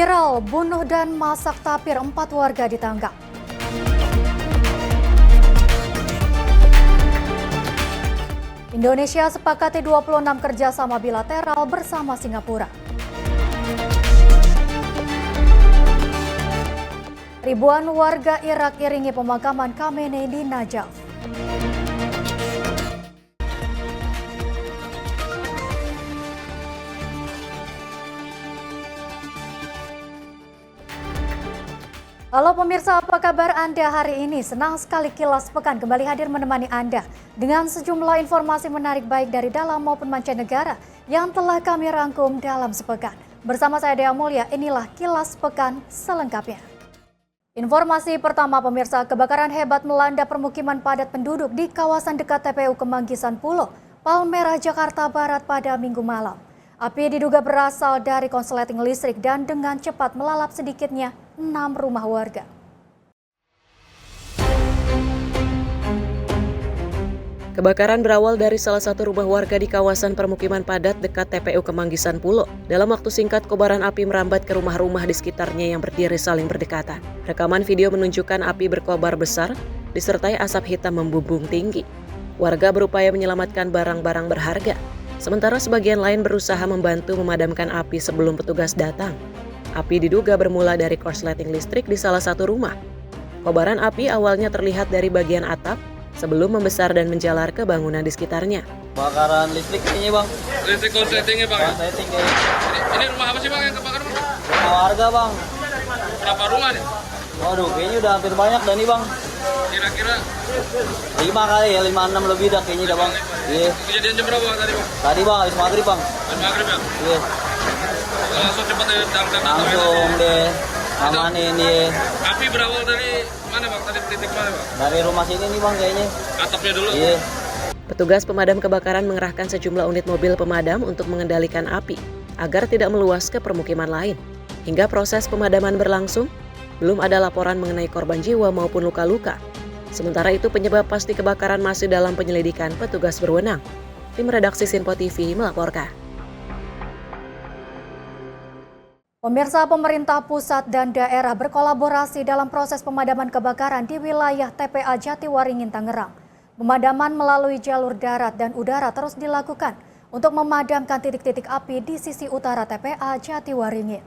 Viral, bunuh dan masak tapir 4 warga ditangkap. Indonesia sepakati 26 kerjasama bilateral bersama Singapura. Ribuan warga Irak iringi pemakaman Khamenei di Najaf. Halo pemirsa, apa kabar Anda hari ini? Senang sekali Kilas Pekan kembali hadir menemani Anda dengan sejumlah informasi menarik baik dari dalam maupun mancanegara yang telah kami rangkum dalam sepekan. Bersama saya Dea Mulya, inilah Kilas Pekan selengkapnya. Informasi pertama pemirsa, kebakaran hebat melanda permukiman padat penduduk di kawasan dekat TPU Kemanggisan Pulo, Palmerah, Jakarta Barat pada Minggu malam. Api diduga berasal dari konsleting listrik dan dengan cepat melalap sedikitnya 6 rumah warga. Kebakaran berawal dari salah satu rumah warga di kawasan permukiman padat dekat TPU Kemanggisan Pulo. Dalam waktu singkat, kobaran api merambat ke rumah-rumah di sekitarnya yang berdiri saling berdekatan. Rekaman video menunjukkan api berkobar besar, disertai asap hitam membumbung tinggi. Warga berupaya menyelamatkan barang-barang berharga, sementara sebagian lain berusaha membantu memadamkan api sebelum petugas datang. Api diduga bermula dari korsleting listrik di salah satu rumah. Kobaran api awalnya terlihat dari bagian atap, sebelum membesar dan menjalar ke bangunan di sekitarnya. Kebakaran listrik ini bang. Listrik konsletingnya bang? Konsleting kayaknya. Ini rumah apa sih bang yang kebakaran bang? Rumah warga bang. Berapa rumah nih? Waduh, kayaknya udah hampir banyak dah nih bang. Kira-kira 5 kali ya, 5-6 lebih dah kayaknya dah bang. Iya. kejadian jam berapa tadi bang? Tadi bang, habis maghrib bang. Habis maghrib ya? Iya. Langsung cepat datang Langsung deh, amanin dia. Api berawal dari mana bang? Tadi titik mana bang? Dari rumah sini nih bang kayaknya. Atapnya dulu? Iya. Petugas pemadam kebakaran mengerahkan sejumlah unit mobil pemadam untuk mengendalikan api, agar tidak meluas ke permukiman lain. Hingga proses pemadaman berlangsung, belum ada laporan mengenai korban jiwa maupun luka-luka. Sementara itu penyebab pasti kebakaran masih dalam penyelidikan petugas berwenang. Tim redaksi Sinpo TV melaporkan. Pemirsa, pemerintah pusat dan daerah berkolaborasi dalam proses pemadaman kebakaran di wilayah TPA Jatiwaringin, Tangerang. Pemadaman melalui jalur darat dan udara terus dilakukan untuk memadamkan titik-titik api di sisi utara TPA Jatiwaringin.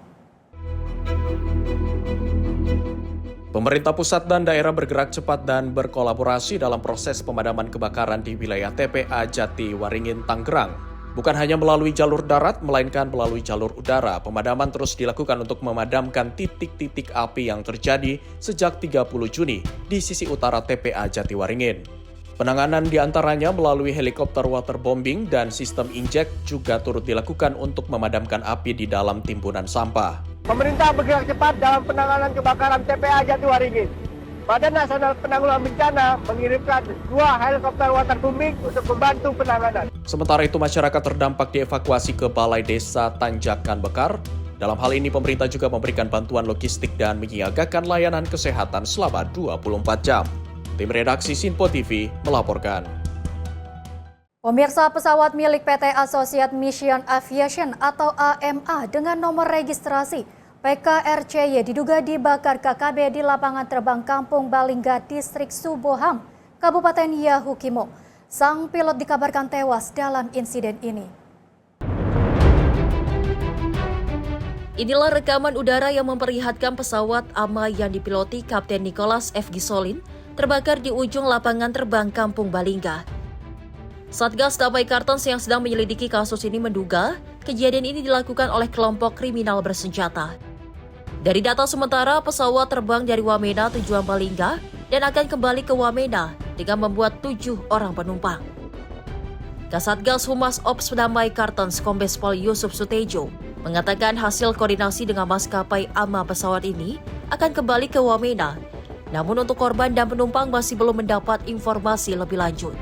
Pemerintah pusat dan daerah bergerak cepat dan berkolaborasi dalam proses pemadaman kebakaran di wilayah TPA Jatiwaringin, Tangerang. Bukan hanya melalui jalur darat, melainkan melalui jalur udara. Pemadaman terus dilakukan untuk memadamkan titik-titik api yang terjadi sejak 30 Juni di sisi utara TPA Jatiwaringin. Penanganan diantaranya melalui helikopter waterbombing dan sistem injek juga turut dilakukan untuk memadamkan api di dalam timbunan sampah. Pemerintah bergerak cepat dalam penanganan kebakaran TPA Jatiwaringin. Badan Nasional Penanggulangan Bencana mengirimkan 2 helikopter waterbombing untuk membantu penanganan. Sementara itu masyarakat terdampak dievakuasi ke Balai Desa Tanjakan Bekar. Dalam hal ini pemerintah juga memberikan bantuan logistik dan menyiagakan layanan kesehatan selama 24 jam. Tim redaksi Sinpo TV melaporkan. Pemirsa, pesawat milik PT Associate Mission Aviation atau AMA dengan nomor registrasi PKRCY diduga dibakar KKB di lapangan terbang Kampung Balingga, Distrik Suboham, Kabupaten Yahukimo. Sang pilot dikabarkan tewas dalam insiden ini. Inilah rekaman udara yang memperlihatkan pesawat AMA yang dipiloti Kapten Nicholas F. Gisolin terbakar di ujung lapangan terbang Kampung Balingga. Satgas Damai Kartens yang sedang menyelidiki kasus ini menduga kejadian ini dilakukan oleh kelompok kriminal bersenjata. Dari data sementara, pesawat terbang dari Wamena tujuan Balingga dan akan kembali ke Wamena dengan membuat 7 orang penumpang. Kasatgas Humas Ops Damai Kartens Kombes Pol Yusuf Sutejo mengatakan hasil koordinasi dengan maskapai AMA pesawat ini akan kembali ke Wamena. Namun untuk korban dan penumpang masih belum mendapat informasi lebih lanjut.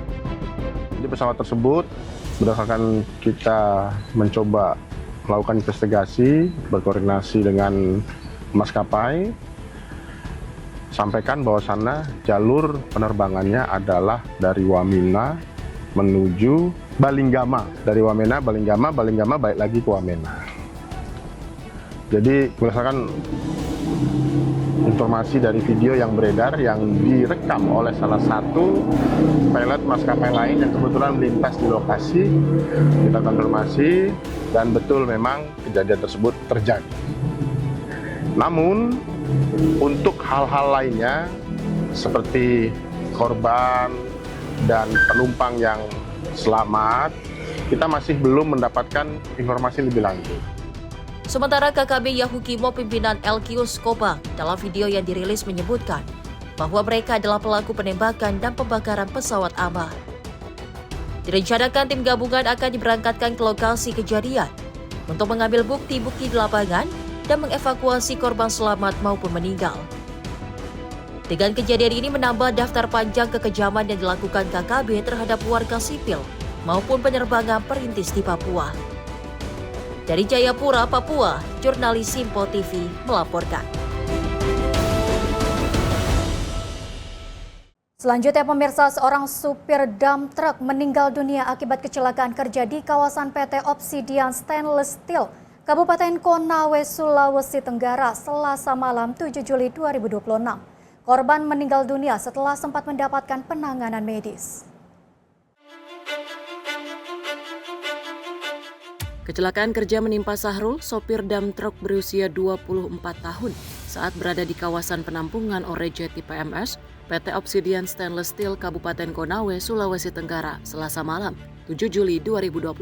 Di pesawat tersebut, berdasarkan kita mencoba melakukan investigasi, berkoordinasi dengan maskapai, sampaikan bahwasannya jalur penerbangannya adalah dari Wamena menuju Balinggama. Dari Wamena, Balinggama balik lagi ke Wamena. Jadi berdasarkan informasi dari video yang beredar yang direkam oleh salah satu pilot maskapai lain yang kebetulan melintas di lokasi, kita konfirmasi dan betul memang kejadian tersebut terjadi. Namun untuk hal-hal lainnya seperti korban dan penumpang yang selamat, kita masih belum mendapatkan informasi lebih lanjut. Sementara KKB Yahukimo pimpinan Elkius Kopang dalam video yang dirilis menyebutkan bahwa mereka adalah pelaku penembakan dan pembakaran pesawat AMA. Direncanakan tim gabungan akan diberangkatkan ke lokasi kejadian untuk mengambil bukti-bukti di lapangan dan mengevakuasi korban selamat maupun meninggal. Dengan kejadian ini menambah daftar panjang kekejaman yang dilakukan KKB terhadap warga sipil maupun penerbangan perintis di Papua. Dari Jayapura, Papua, jurnalis Simpo TV melaporkan. Selanjutnya pemirsa, seorang supir dump truck meninggal dunia akibat kecelakaan kerja di kawasan PT Obsidian Stainless Steel, Kabupaten Konawe, Sulawesi Tenggara, Selasa malam 7 Juli 2026. Korban meninggal dunia setelah sempat mendapatkan penanganan medis. Kecelakaan kerja menimpa Sahrul, sopir dump truck berusia 24 tahun saat berada di kawasan penampungan Orejeti PMS, PT Obsidian Stainless Steel Kabupaten Konawe, Sulawesi Tenggara, Selasa malam, 7 Juli 2026.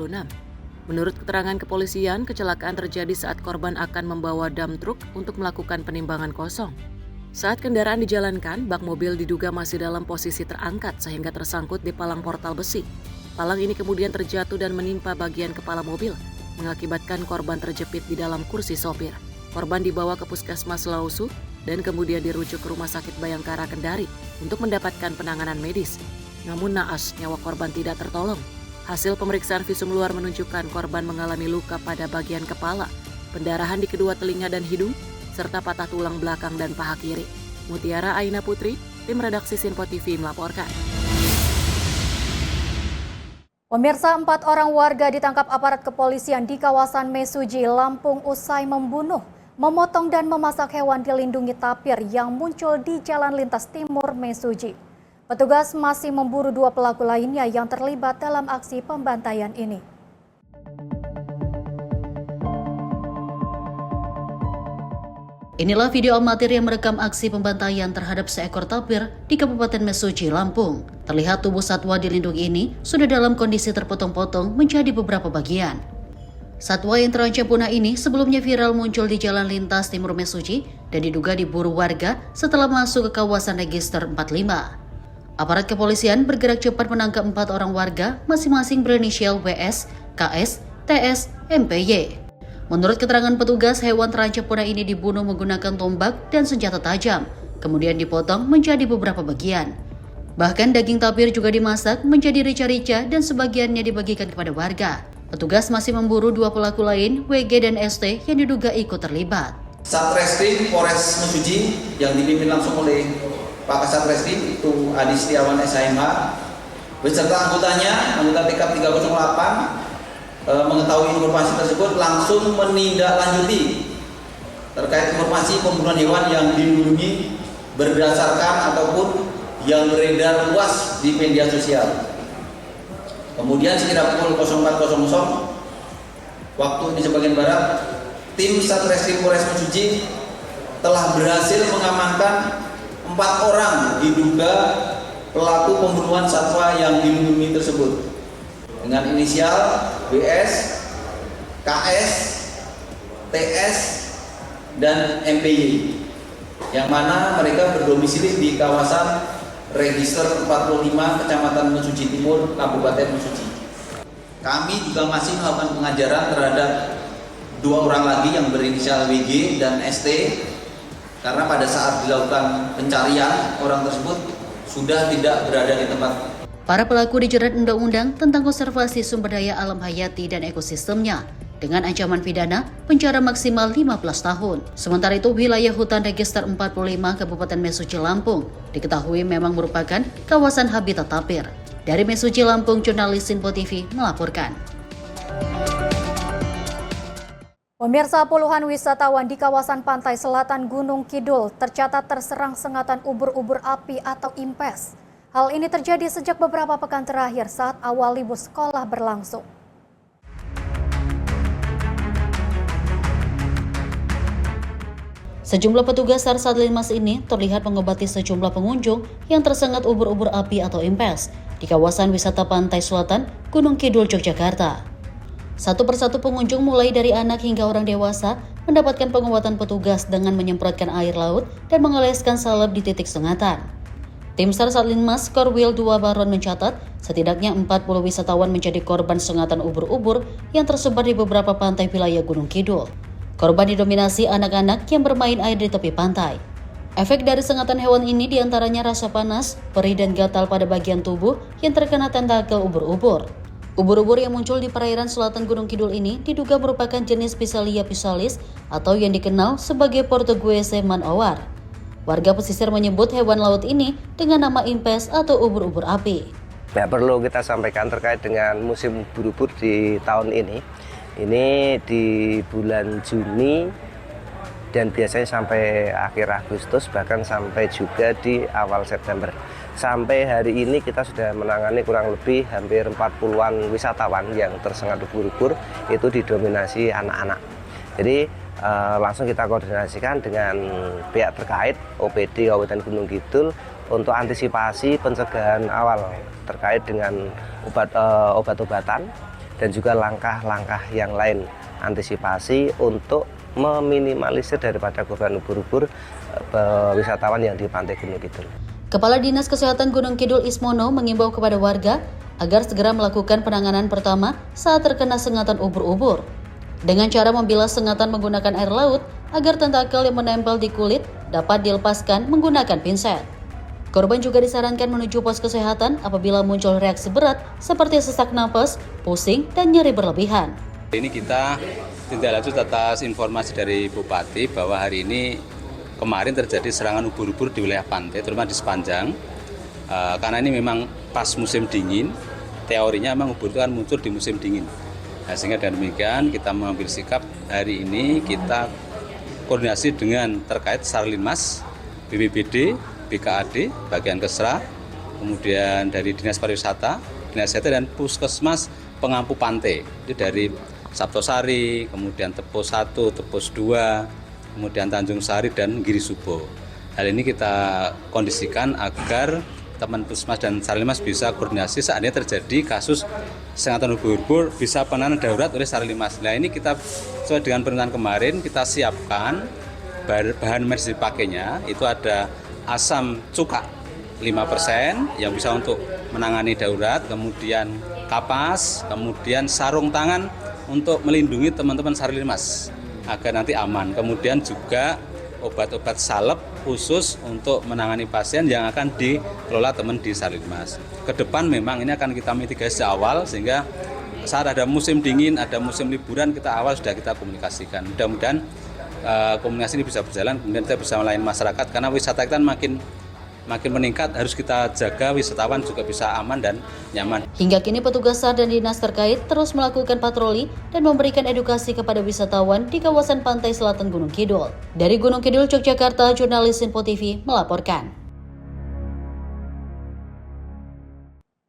Menurut keterangan kepolisian, kecelakaan terjadi saat korban akan membawa dump truck untuk melakukan penimbangan kosong. Saat kendaraan dijalankan, bak mobil diduga masih dalam posisi terangkat sehingga tersangkut di palang portal besi. Palang ini kemudian terjatuh dan menimpa bagian kepala mobil, mengakibatkan korban terjepit di dalam kursi sopir. Korban dibawa ke Puskesmas Lausu dan kemudian dirujuk ke Rumah Sakit Bayangkara Kendari untuk mendapatkan penanganan medis. Namun naas, nyawa korban tidak tertolong. Hasil pemeriksaan visum luar menunjukkan korban mengalami luka pada bagian kepala, pendarahan di kedua telinga dan hidung, serta patah tulang belakang dan paha kiri. Mutiara Aina Putri, tim redaksi Simpo TV melaporkan. Pemirsa, 4 orang warga ditangkap aparat kepolisian di kawasan Mesuji, Lampung usai membunuh, memotong dan memasak hewan dilindungi tapir yang muncul di Jalan Lintas Timur Mesuji. Petugas masih memburu 2 pelaku lainnya yang terlibat dalam aksi pembantaian ini. Inilah video amatir yang merekam aksi pembantaian terhadap seekor tapir di Kabupaten Mesuji, Lampung. Terlihat tubuh satwa dilindungi ini sudah dalam kondisi terpotong-potong menjadi beberapa bagian. Satwa yang terancam punah ini sebelumnya viral muncul di Jalan Lintas Timur Mesuji dan diduga diburu warga setelah masuk ke kawasan Register 45. Aparat kepolisian bergerak cepat menangkap 4 orang warga masing-masing berinisial WS, KS, TS, MPY. Menurut keterangan petugas, hewan terancam punah ini dibunuh menggunakan tombak dan senjata tajam, kemudian dipotong menjadi beberapa bagian. Bahkan daging tapir juga dimasak menjadi rica-rica dan sebagiannya dibagikan kepada warga. Petugas masih memburu 2 pelaku lain, WG dan ST, yang diduga ikut terlibat. Satreskrim Polres Mesuji yang dipimpin langsung oleh Pak Kasat Reskrim itu Adi Setiawan SHMH beserta anggotanya, anggota TK 308 mengetahui informasi tersebut langsung menindaklanjuti terkait informasi pembunuhan hewan yang dilindungi berdasarkan ataupun yang beredar luas di media sosial. Kemudian sekitar pukul 04.00 waktu Indonesia bagian Barat, tim Satreskrim Polres Mesuji telah berhasil mengamankan 4 orang diduga pelaku pembunuhan satwa yang dilindungi tersebut dengan inisial WS, KS, TS, dan MPY yang mana mereka berdomisili di kawasan Register 45 Kecamatan Mesuji Timur, Kabupaten Mesuji. Kami juga masih melakukan pengajaran terhadap 2 orang lagi yang berinisial WG dan ST karena pada saat dilakukan pencarian orang tersebut sudah tidak berada di tempat. Para pelaku dijerat Undang-Undang tentang Konservasi Sumber Daya Alam Hayati dan Ekosistemnya dengan ancaman pidana penjara maksimal 15 tahun. Sementara itu, wilayah hutan Register 45 Kabupaten Mesuji, Lampung diketahui memang merupakan kawasan habitat tapir. Dari Mesuji, Lampung, jurnalis Simpo TV melaporkan. Pemirsa, puluhan wisatawan di kawasan pantai selatan Gunung Kidul tercatat terserang sengatan ubur-ubur api atau impes. Hal ini terjadi sejak beberapa pekan terakhir saat awal libur sekolah berlangsung. Sejumlah petugas SAR Satlantas ini terlihat mengobati sejumlah pengunjung yang tersengat ubur-ubur api atau impes di kawasan wisata pantai selatan Gunung Kidul, Yogyakarta. Satu persatu pengunjung mulai dari anak hingga orang dewasa mendapatkan pengobatan petugas dengan menyemprotkan air laut dan mengoleskan salep di titik sengatan. Tim SAR Satlantas Korwil 2 Baron mencatat setidaknya 40 wisatawan menjadi korban sengatan ubur-ubur yang tersebar di beberapa pantai wilayah Gunung Kidul. Korban didominasi anak-anak yang bermain air di tepi pantai. Efek dari sengatan hewan ini diantaranya rasa panas, perih dan gatal pada bagian tubuh yang terkena tentakel ubur-ubur. Ubur-ubur yang muncul di perairan selatan Gunung Kidul ini diduga merupakan jenis Physalia physalis atau yang dikenal sebagai Portuguese man-o-war. Warga pesisir menyebut hewan laut ini dengan nama impes atau ubur-ubur api. Nah, perlu kita sampaikan terkait dengan musim ubur-ubur di tahun ini. Ini di bulan Juni dan biasanya sampai akhir Agustus, bahkan sampai juga di awal September. Sampai hari ini kita sudah menangani kurang lebih hampir 40-an wisatawan yang tersengat ubur-ubur, itu didominasi anak-anak. Jadi langsung kita koordinasikan dengan pihak terkait, OPD Kabupaten Gunung Kidul untuk antisipasi pencegahan awal terkait dengan obat-obatan dan juga langkah-langkah yang lain antisipasi untuk meminimalisir daripada korban ubur-ubur wisatawan yang di Pantai Gunung Kidul. Kepala Dinas Kesehatan Gunung Kidul Ismono mengimbau kepada warga agar segera melakukan penanganan pertama saat terkena sengatan ubur-ubur. Dengan cara membilas sengatan menggunakan air laut agar tentakel yang menempel di kulit dapat dilepaskan menggunakan pinset. Korban juga disarankan menuju pos kesehatan apabila muncul reaksi berat seperti sesak napas, pusing, dan nyeri berlebihan. Ini kita tindak lanjut atas informasi dari Bupati bahwa hari ini kemarin terjadi serangan ubur-ubur di wilayah pantai, terutama di Sepanjang. Karena ini memang pas musim dingin, teorinya memang ubur itu kan muncul di musim dingin. Nah, sehingga dengan demikian kita mengambil sikap hari ini kita koordinasi dengan terkait Sarlinmas, BPBD, BKAD, bagian Kesra, kemudian dari Dinas Pariwisata, Dinas Kesehatan dan Puskesmas Pengampu Pantai. Itu dari Saptosari, kemudian Tepus 1, Tepus 2, kemudian Tanjung Sari dan Giri Subo. Hal ini kita kondisikan agar teman Puskesmas dan Sarlimas bisa koordinasi saat ini terjadi kasus sengatan ubur-ubur bisa penanganan darurat oleh Sarlimas. Nah, ini kita sesuai dengan pernyataan kemarin kita siapkan bahan medis dipakainya itu ada asam cuka 5% yang bisa untuk menangani darurat, kemudian kapas, kemudian sarung tangan untuk melindungi teman-teman Sarlimas agar nanti aman. Kemudian juga obat-obat salep khusus untuk menangani pasien yang akan dikelola teman di Sarlimas. Kedepan memang ini akan kita mitigasi sejak awal sehingga saat ada musim dingin, ada musim liburan kita awal sudah kita komunikasikan. Mudah-mudahan komunikasi ini bisa berjalan, kemudian kita bisa melayani masyarakat karena wisata kita makin meningkat, harus kita jaga wisatawan juga bisa aman dan nyaman. Hingga kini petugas SAR dan dinas terkait terus melakukan patroli dan memberikan edukasi kepada wisatawan di kawasan pantai selatan Gunung Kidul. Dari Gunung Kidul, Yogyakarta, jurnalis Info TV melaporkan.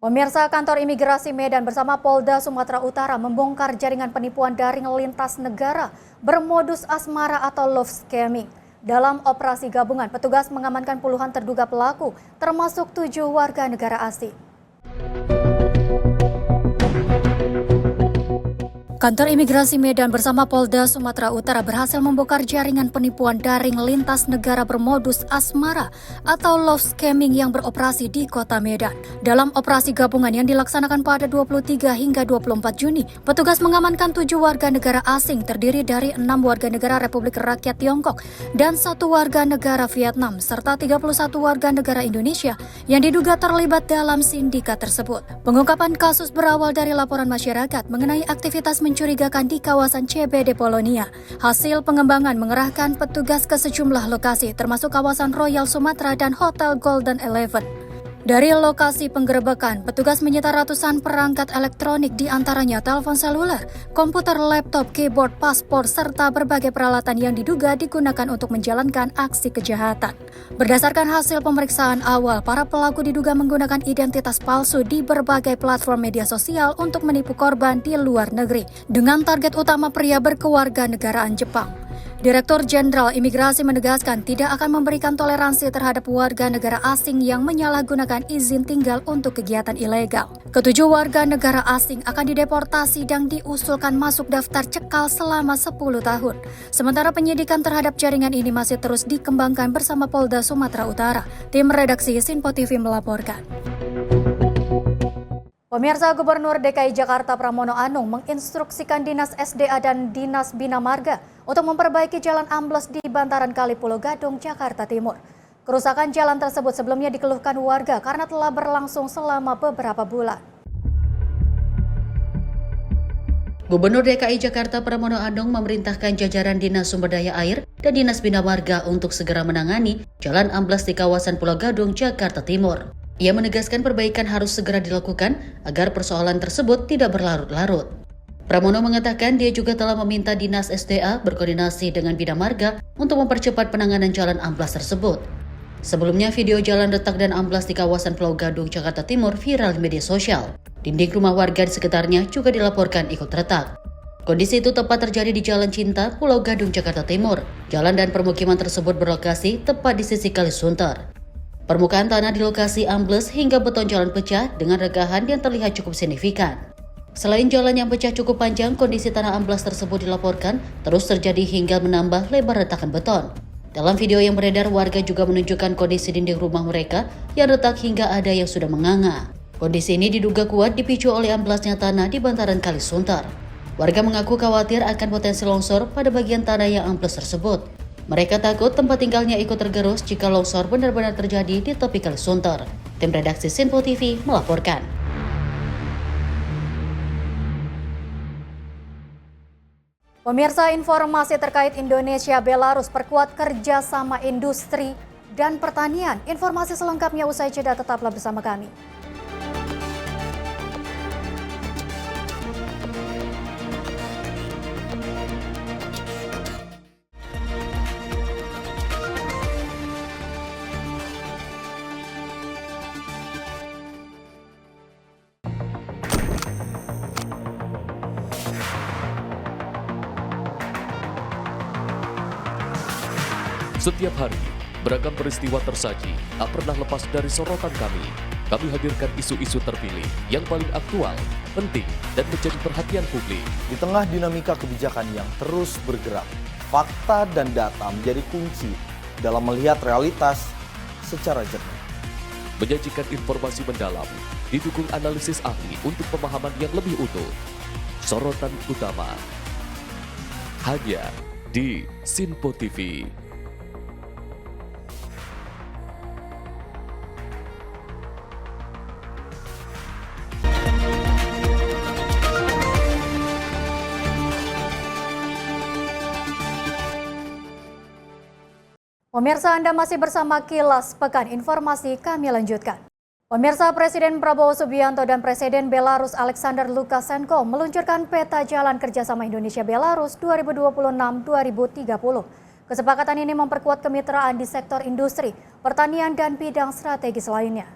Pemirsa, kantor imigrasi Medan bersama Polda Sumatera Utara membongkar jaringan penipuan daring lintas negara bermodus asmara atau love scamming. Dalam operasi gabungan, petugas mengamankan puluhan terduga pelaku, termasuk 7 warga negara asing. Kantor Imigrasi Medan bersama Polda Sumatera Utara berhasil membongkar jaringan penipuan daring lintas negara bermodus asmara atau love scamming yang beroperasi di Kota Medan. Dalam operasi gabungan yang dilaksanakan pada 23 hingga 24 Juni, petugas mengamankan 7 warga negara asing terdiri dari 6 warga negara Republik Rakyat Tiongkok dan 1 warga negara Vietnam serta 31 warga negara Indonesia yang diduga terlibat dalam sindikat tersebut. Pengungkapan kasus berawal dari laporan masyarakat mengenai aktivitas mencurigakan di kawasan CBD Polonia. Hasil pengembangan mengerahkan petugas ke sejumlah lokasi termasuk kawasan Royal Sumatera dan Hotel Golden Eleven. Dari lokasi penggerebekan, petugas menyita ratusan perangkat elektronik di antaranya telepon seluler, komputer, laptop, keyboard, paspor, serta berbagai peralatan yang diduga digunakan untuk menjalankan aksi kejahatan. Berdasarkan hasil pemeriksaan awal, para pelaku diduga menggunakan identitas palsu di berbagai platform media sosial untuk menipu korban di luar negeri, dengan target utama pria berkewarganegaraan Jepang. Direktur Jenderal Imigrasi menegaskan tidak akan memberikan toleransi terhadap warga negara asing yang menyalahgunakan izin tinggal untuk kegiatan ilegal. Ketujuh warga negara asing akan dideportasi dan diusulkan masuk daftar cekal selama 10 tahun. Sementara penyidikan terhadap jaringan ini masih terus dikembangkan bersama Polda Sumatera Utara. Tim redaksi Sinpo TV melaporkan. Pemirsa, Gubernur DKI Jakarta Pramono Anung menginstruksikan Dinas SDA dan Dinas Bina Marga untuk memperbaiki jalan ambles di bantaran Kali Pulo Gadung, Jakarta Timur. Kerusakan jalan tersebut sebelumnya dikeluhkan warga karena telah berlangsung selama beberapa bulan. Gubernur DKI Jakarta Pramono Anung memerintahkan jajaran Dinas Sumber Daya Air dan Dinas Bina Marga untuk segera menangani jalan amblas di kawasan Pulo Gadung, Jakarta Timur. Ia menegaskan perbaikan harus segera dilakukan agar persoalan tersebut tidak berlarut-larut. Pramono mengatakan dia juga telah meminta Dinas SDA berkoordinasi dengan Bina Marga untuk mempercepat penanganan jalan amblas tersebut. Sebelumnya, video jalan retak dan amblas di kawasan Pulau Gadung, Jakarta Timur viral di media sosial. Dinding rumah warga di sekitarnya juga dilaporkan ikut retak. Kondisi itu tepat terjadi di Jalan Cinta, Pulau Gadung, Jakarta Timur. Jalan dan permukiman tersebut berlokasi tepat di sisi Kali Sunter. Permukaan tanah di lokasi ambles hingga beton jalan pecah dengan regahan yang terlihat cukup signifikan. Selain jalan yang pecah cukup panjang, kondisi tanah amblas tersebut dilaporkan terus terjadi hingga menambah lebar retakan beton. Dalam video yang beredar, warga juga menunjukkan kondisi dinding rumah mereka yang retak hingga ada yang sudah menganga. Kondisi ini diduga kuat dipicu oleh amblasnya tanah di bantaran Kali Sunter. Warga mengaku khawatir akan potensi longsor pada bagian tanah yang ambles tersebut. Mereka takut tempat tinggalnya ikut tergerus jika longsor benar-benar terjadi di tepi Kali Sunter. Tim redaksi Sinpo TV melaporkan. Pemirsa, informasi terkait Indonesia-Belarus perkuat kerjasama industri dan pertanian. Informasi selengkapnya usai jeda, tetaplah bersama kami. Setiap hari, beragam peristiwa tersaji tak pernah lepas dari sorotan kami. Kami hadirkan isu-isu terpilih yang paling aktual, penting, dan menjadi perhatian publik. Di tengah dinamika kebijakan yang terus bergerak, fakta dan data menjadi kunci dalam melihat realitas secara jernih. Menyajikan informasi mendalam, didukung analisis ahli untuk pemahaman yang lebih utuh. Sorotan utama hanya di Sinpo TV. Pemirsa, Anda masih bersama Kilas Pekan. Informasi kami lanjutkan. Pemirsa, Presiden Prabowo Subianto dan Presiden Belarus Alexander Lukashenko meluncurkan peta jalan kerjasama Indonesia-Belarus 2026-2030. Kesepakatan ini memperkuat kemitraan di sektor industri, pertanian, dan bidang strategis lainnya.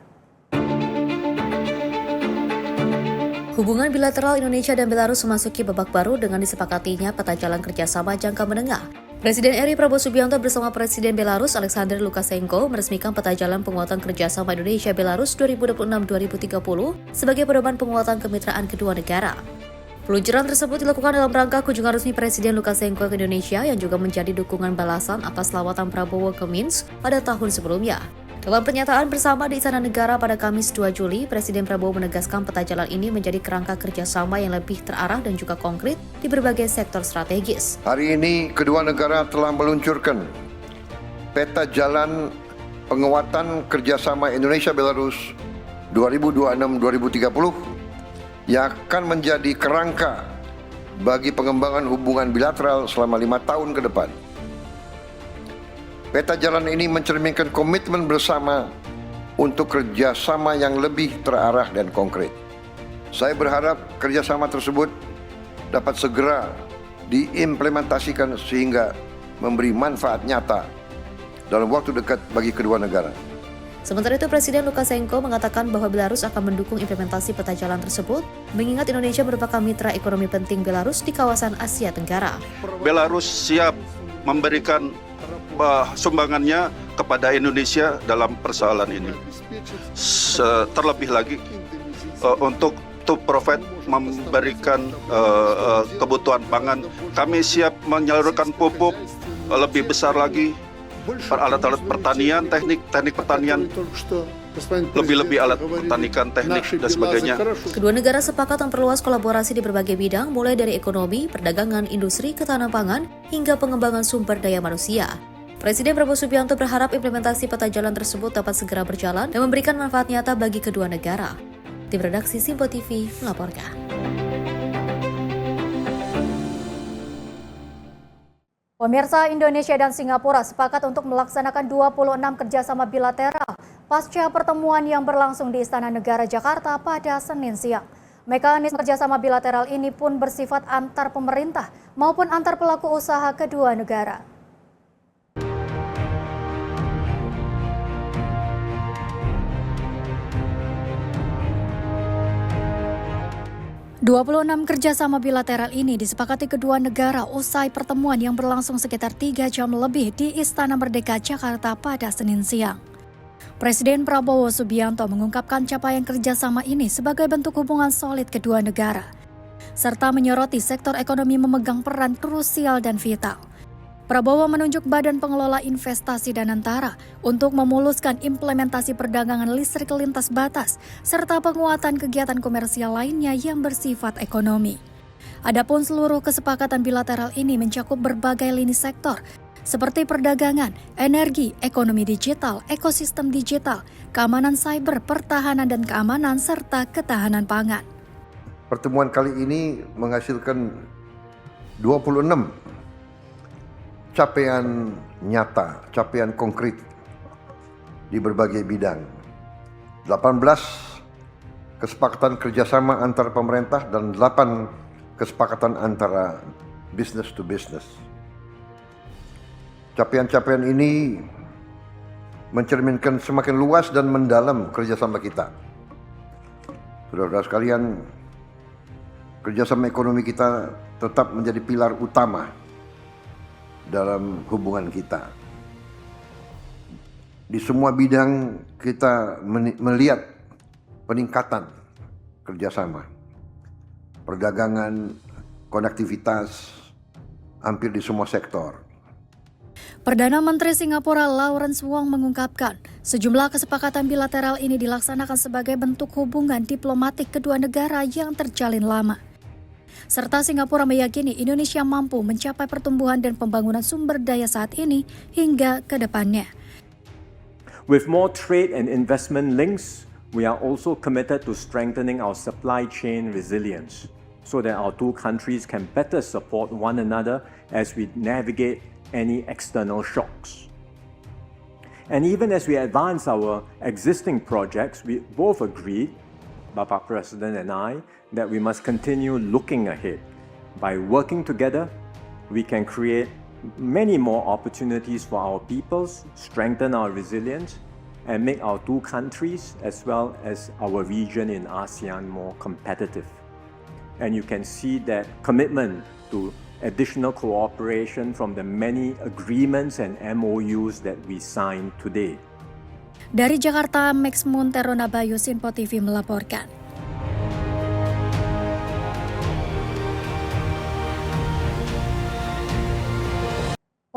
Hubungan bilateral Indonesia dan Belarus memasuki babak baru dengan disepakatinya peta jalan kerjasama jangka menengah. Presiden RI Prabowo Subianto bersama Presiden Belarus Alexander Lukashenko meresmikan peta jalan penguatan kerjasama Indonesia-Belarus 2026-2030 sebagai pedoman penguatan kemitraan kedua negara. Peluncuran tersebut dilakukan dalam rangka kunjungan resmi Presiden Lukashenko ke Indonesia yang juga menjadi dukungan balasan atas lawatan Prabowo ke Minsk pada tahun sebelumnya. Dalam pernyataan bersama di Istana Negara pada Kamis 2 Juli, Presiden Prabowo menegaskan peta jalan ini menjadi kerangka kerjasama yang lebih terarah dan juga konkret di berbagai sektor strategis. Hari ini, kedua negara telah meluncurkan peta jalan penguatan kerjasama Indonesia-Belarus 2026-2030 yang akan menjadi kerangka bagi pengembangan hubungan bilateral selama 5 tahun ke depan. Peta jalan ini mencerminkan komitmen bersama untuk kerjasama yang lebih terarah dan konkret. Saya berharap kerjasama tersebut dapat segera diimplementasikan sehingga memberi manfaat nyata dalam waktu dekat bagi kedua negara. Sementara itu, Presiden Lukashenko mengatakan bahwa Belarus akan mendukung implementasi peta jalan tersebut, mengingat Indonesia merupakan mitra ekonomi penting Belarus di kawasan Asia Tenggara. Belarus siap memberikan sumbangannya kepada Indonesia dalam persoalan ini. Terlebih lagi untuk to provide memberikan kebutuhan pangan, kami siap menyalurkan pupuk lebih besar lagi, alat-alat pertanian, teknik pertanian, lebih-lebih alat pertanian, teknik dan sebagainya. Kedua negara sepakat memperluas kolaborasi di berbagai bidang, mulai dari ekonomi, perdagangan, industri, ketahanan pangan, hingga pengembangan sumber daya manusia. Presiden Prabowo Subianto berharap implementasi peta jalan tersebut dapat segera berjalan dan memberikan manfaat nyata bagi kedua negara. Tim redaksi Simpo TV melaporkan. Pemirsa, Indonesia dan Singapura sepakat untuk melaksanakan 26 kerjasama bilateral pasca pertemuan yang berlangsung di Istana Negara Jakarta pada Senin siang. Mekanisme kerjasama bilateral ini pun bersifat antar pemerintah maupun antar pelaku usaha kedua negara. 26 kerjasama bilateral ini disepakati kedua negara usai pertemuan yang berlangsung sekitar 3 jam lebih di Istana Merdeka Jakarta pada Senin siang. Presiden Prabowo Subianto mengungkapkan capaian kerjasama ini sebagai bentuk hubungan solid kedua negara, serta menyoroti sektor ekonomi memegang peran krusial dan vital. Prabowo menunjuk Badan Pengelola Investasi Danantara untuk memuluskan implementasi perdagangan listrik lintas batas serta penguatan kegiatan komersial lainnya yang bersifat ekonomi. Adapun seluruh kesepakatan bilateral ini mencakup berbagai lini sektor seperti perdagangan, energi, ekonomi digital, ekosistem digital, keamanan cyber, pertahanan dan keamanan serta ketahanan pangan. Pertemuan kali ini menghasilkan 26 capaian nyata, capaian konkret di berbagai bidang. 18 kesepakatan kerjasama antar pemerintah dan 8 kesepakatan antara business to business. Capaian-capaian ini mencerminkan semakin luas dan mendalam kerjasama kita. Saudara-saudara sekalian, kerjasama ekonomi kita tetap menjadi pilar utama dalam hubungan kita. Di semua bidang kita melihat peningkatan kerjasama. Perdagangan, konektivitas, hampir di semua sektor. Perdana Menteri Singapura Lawrence Wong mengungkapkan, sejumlah kesepakatan bilateral ini dilaksanakan sebagai bentuk hubungan diplomatik kedua negara yang terjalin lama. Serta Singapura meyakini Indonesia mampu mencapai pertumbuhan dan pembangunan sumber daya saat ini hingga ke depannya. With more trade and investment links, we are also committed to strengthening our supply chain resilience so that our two countries can better support one another as we navigate any external shocks. And even as we advance our existing projects, we both agreed, Bapak President and I, that we must continue looking ahead. By working together, we can create many more opportunities for our peoples, strengthen our resilience, and make our two countries as well as our region in ASEAN more competitive. And you can see that commitment to additional cooperation from the many agreements and MOUs that we signed today. Dari Jakarta, Max Montero Nabayu, Sinpo TV melaporkan.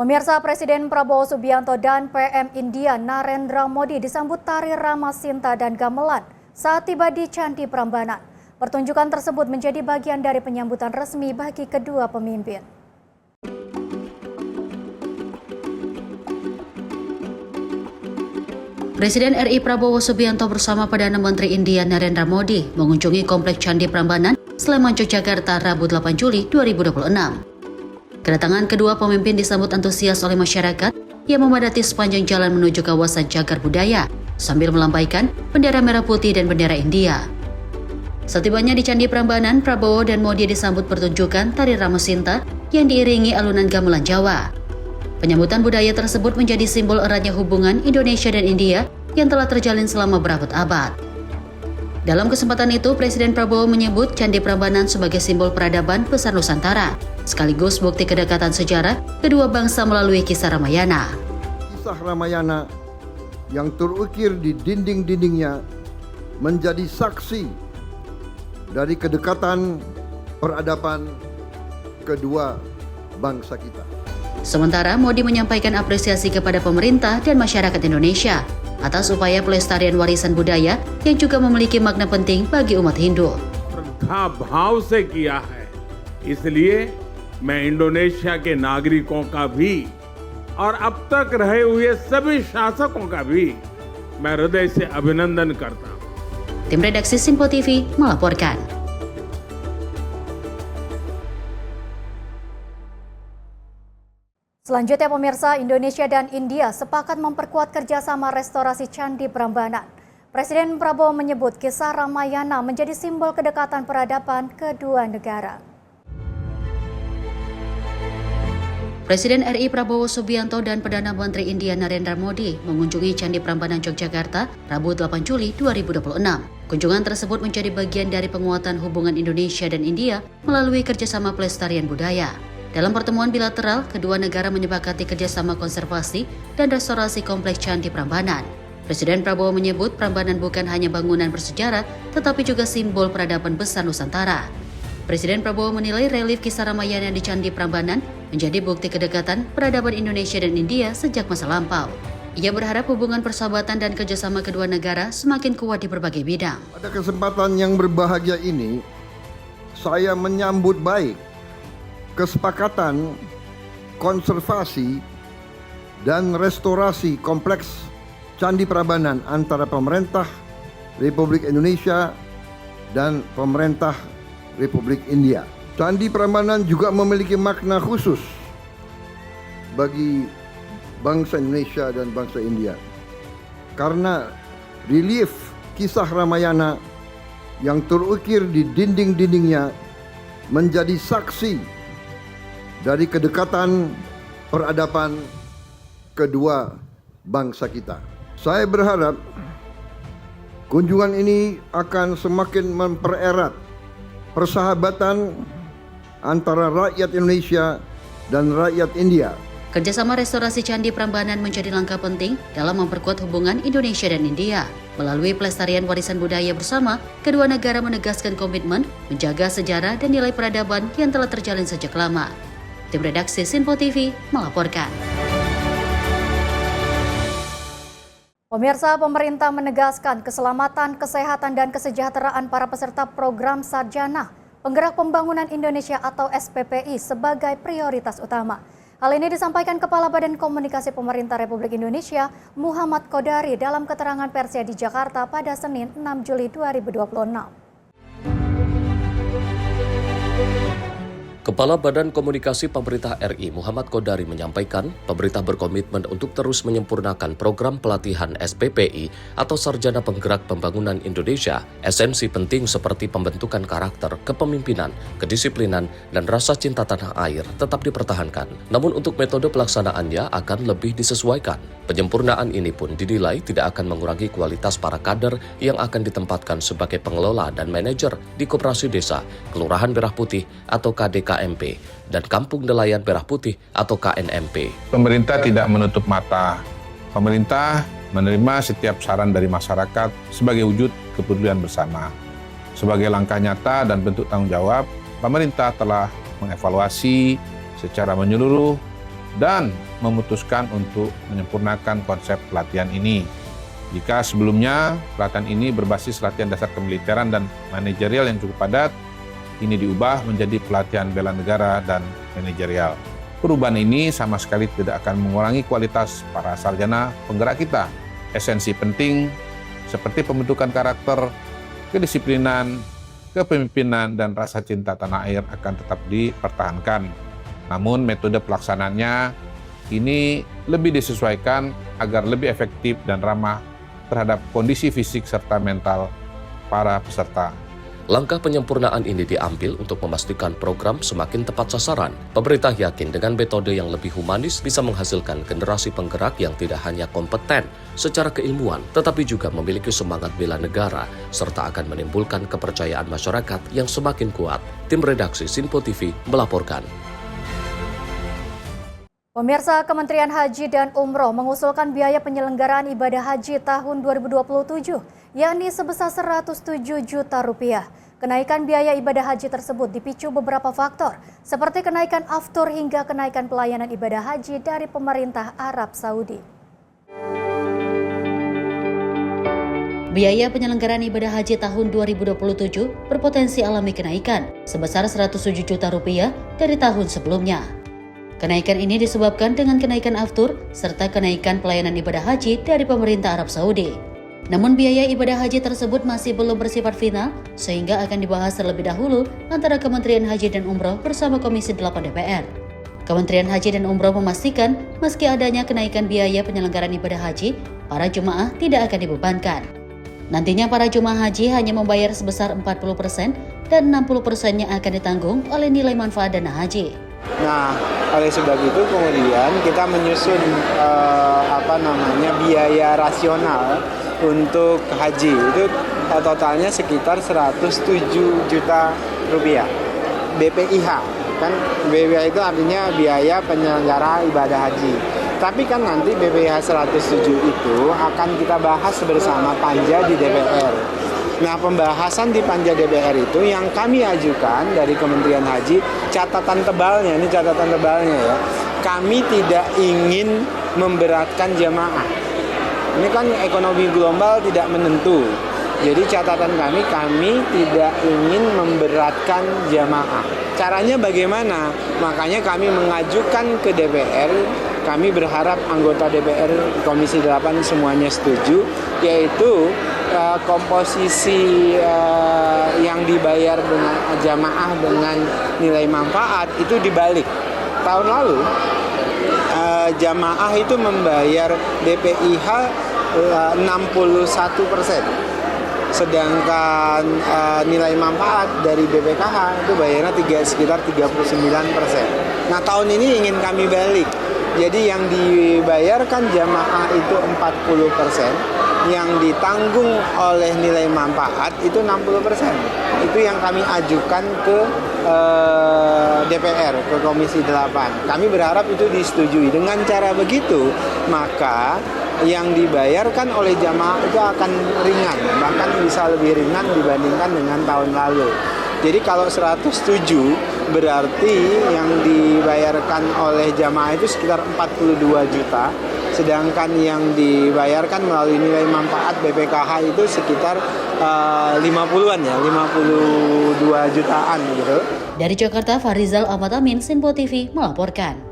Pemirsa, Presiden Prabowo Subianto dan PM India Narendra Modi disambut tari Ramasinta dan gamelan saat tiba di Candi Prambanan. Pertunjukan tersebut menjadi bagian dari penyambutan resmi bagi kedua pemimpin. Presiden RI Prabowo Subianto bersama Perdana Menteri India Narendra Modi mengunjungi Komplek Candi Prambanan, Sleman, Yogyakarta, Rabu 8 Juli 2026. Kedatangan kedua pemimpin disambut antusias oleh masyarakat yang memadati sepanjang jalan menuju kawasan Cagar Budaya sambil melambaikan bendera merah putih dan bendera India. Setibanya di Candi Prambanan, Prabowo dan Modi disambut pertunjukan tari Ramosinta yang diiringi alunan gamelan Jawa. Penyambutan budaya tersebut menjadi simbol eratnya hubungan Indonesia dan India yang telah terjalin selama berabad-abad. Dalam kesempatan itu, Presiden Prabowo menyebut Candi Prambanan sebagai simbol peradaban besar Nusantara, sekaligus bukti kedekatan sejarah kedua bangsa melalui kisah Ramayana. Kisah Ramayana yang terukir di dinding-dindingnya menjadi saksi dari kedekatan peradaban kedua bangsa kita. Sementara Modi menyampaikan apresiasi kepada pemerintah dan masyarakat Indonesia atas upaya pelestarian warisan budaya yang juga memiliki makna penting bagi umat Hindu. श्रद्धा भाव से किया है, इसलिए मैं इंडोनेशिया के नागरिकों का भी और अब तक रहे हुए सभी शासकों का भी मैं हृदय से अभिनंदन करता हूं. Tim redaksi Sinpo TV melaporkan. Selanjutnya pemirsa, Indonesia dan India sepakat memperkuat kerjasama restorasi Candi Prambanan. Presiden Prabowo menyebut kisah Ramayana menjadi simbol kedekatan peradaban kedua negara. Presiden RI Prabowo Subianto dan Perdana Menteri India Narendra Modi mengunjungi Candi Prambanan Yogyakarta Rabu 8 Juli 2026. Kunjungan tersebut menjadi bagian dari penguatan hubungan Indonesia dan India melalui kerjasama pelestarian budaya. Dalam pertemuan bilateral, kedua negara menyepakati kerjasama konservasi dan restorasi kompleks Candi Prambanan. Presiden Prabowo menyebut Prambanan bukan hanya bangunan bersejarah, tetapi juga simbol peradaban besar Nusantara. Presiden Prabowo menilai relief kisah Ramayana di Candi Prambanan menjadi bukti kedekatan peradaban Indonesia dan India sejak masa lampau. Ia berharap hubungan persahabatan dan kerjasama kedua negara semakin kuat di berbagai bidang. Pada kesempatan yang berbahagia ini, saya menyambut baik kesepakatan konservasi dan restorasi kompleks Candi Prambanan antara pemerintah Republik Indonesia dan pemerintah Republik India. Candi Prambanan juga memiliki makna khusus bagi bangsa Indonesia dan bangsa India karena relief kisah Ramayana yang terukir di dinding-dindingnya menjadi saksi dari kedekatan peradaban kedua bangsa kita. Saya berharap kunjungan ini akan semakin mempererat persahabatan antara rakyat Indonesia dan rakyat India. Kerjasama restorasi Candi Prambanan menjadi langkah penting dalam memperkuat hubungan Indonesia dan India. Melalui pelestarian warisan budaya bersama, kedua negara menegaskan komitmen menjaga sejarah dan nilai peradaban yang telah terjalin sejak lama. Tim redaksi Sinpo TV melaporkan. Pemirsa, pemerintah menegaskan keselamatan, kesehatan, dan kesejahteraan para peserta program Sarjana Penggerak Pembangunan Indonesia atau SPPI sebagai prioritas utama. Hal ini disampaikan Kepala Badan Komunikasi Pemerintah Republik Indonesia, Muhammad Kodari, dalam keterangan persnya di Jakarta pada Senin 6 Juli 2026. Kepala Badan Komunikasi Pemerintah RI Muhammad Kodari menyampaikan, pemerintah berkomitmen untuk terus menyempurnakan program pelatihan SPPI atau Sarjana Penggerak Pembangunan Indonesia. Esensi penting seperti pembentukan karakter, kepemimpinan, kedisiplinan, dan rasa cinta tanah air tetap dipertahankan. Namun untuk metode pelaksanaannya akan lebih disesuaikan. Penyempurnaan ini pun dinilai tidak akan mengurangi kualitas para kader yang akan ditempatkan sebagai pengelola dan manajer di Koperasi Desa, Kelurahan Merah Putih atau KDKMP, dan Kampung Nelayan Merah Putih atau KNMP. Pemerintah tidak menutup mata. Pemerintah menerima setiap saran dari masyarakat sebagai wujud kepedulian bersama. Sebagai langkah nyata dan bentuk tanggung jawab, pemerintah telah mengevaluasi secara menyeluruh dan memutuskan untuk menyempurnakan konsep pelatihan ini. Jika sebelumnya pelatihan ini berbasis latihan dasar kemiliteran dan manajerial yang cukup padat, ini diubah menjadi pelatihan bela negara dan manajerial. Perubahan ini sama sekali tidak akan mengurangi kualitas para sarjana penggerak kita. Esensi penting seperti pembentukan karakter, kedisiplinan, kepemimpinan, dan rasa cinta tanah air akan tetap dipertahankan. Namun metode pelaksanaannya ini lebih disesuaikan agar lebih efektif dan ramah terhadap kondisi fisik serta mental para peserta. Langkah penyempurnaan ini diambil untuk memastikan program semakin tepat sasaran. Pemerintah yakin dengan metode yang lebih humanis bisa menghasilkan generasi penggerak yang tidak hanya kompeten secara keilmuan, tetapi juga memiliki semangat bela negara, serta akan menimbulkan kepercayaan masyarakat yang semakin kuat. Tim redaksi Sinpo TV melaporkan. Pemirsa, Kementerian Haji dan Umroh mengusulkan biaya penyelenggaraan ibadah haji tahun 2027, yakni sebesar Rp107 juta. Kenaikan biaya ibadah haji tersebut dipicu beberapa faktor, seperti kenaikan aftur hingga kenaikan pelayanan ibadah haji dari pemerintah Arab Saudi. Biaya penyelenggaraan ibadah haji tahun 2027 berpotensi alami kenaikan sebesar Rp107 juta dari tahun sebelumnya. Kenaikan ini disebabkan dengan kenaikan aftur serta kenaikan pelayanan ibadah haji dari pemerintah Arab Saudi. Namun biaya ibadah haji tersebut masih belum bersifat final sehingga akan dibahas terlebih dahulu antara Kementerian Haji dan Umroh bersama Komisi 8 DPR. Kementerian Haji dan Umroh memastikan meski adanya kenaikan biaya penyelenggaraan ibadah haji, para jemaah tidak akan dibebankan. Nantinya para jemaah haji hanya membayar sebesar 40% dan 60%-nya akan ditanggung oleh nilai manfaat dana haji. Nah, oleh sebab itu kemudian kita menyusun biaya rasional untuk haji itu totalnya sekitar Rp107 juta. BPIH kan, BPIH itu artinya biaya penyelenggara ibadah haji. Tapi kan nanti BPIH 107 itu akan kita bahas bersama Panja di DPR. Nah, pembahasan di Panja DPR itu yang kami ajukan dari Kementerian Haji, catatan tebalnya ya. Kami tidak ingin memberatkan jamaah. Ini kan ekonomi global tidak menentu. Jadi catatan kami tidak ingin memberatkan jamaah. Caranya bagaimana? Makanya kami mengajukan ke DPR, kami berharap anggota DPR Komisi 8 semuanya setuju, yaitu komposisi yang dibayar dengan jamaah dengan nilai manfaat itu dibalik. Tahun lalu jamaah itu membayar BPIH 61%. Sedangkan nilai manfaat dari BPKH itu bayarnya sekitar 39%. Nah, tahun ini ingin kami balik. Jadi yang dibayarkan jamaah itu 40%, yang ditanggung oleh nilai manfaat itu 60%. Itu yang kami ajukan ke DPR, ke Komisi 8. Kami berharap itu disetujui. Dengan cara begitu, maka yang dibayarkan oleh jamaah itu akan ringan, bahkan bisa lebih ringan dibandingkan dengan tahun lalu. Jadi kalau 107 berarti yang dibayarkan oleh jamaah itu sekitar 42 juta, sedangkan yang dibayarkan melalui nilai manfaat BPKH itu sekitar 50-an ya, 52 jutaan gitu. Dari Jakarta, Farizal Ahmad Amin, Sinpo TV melaporkan.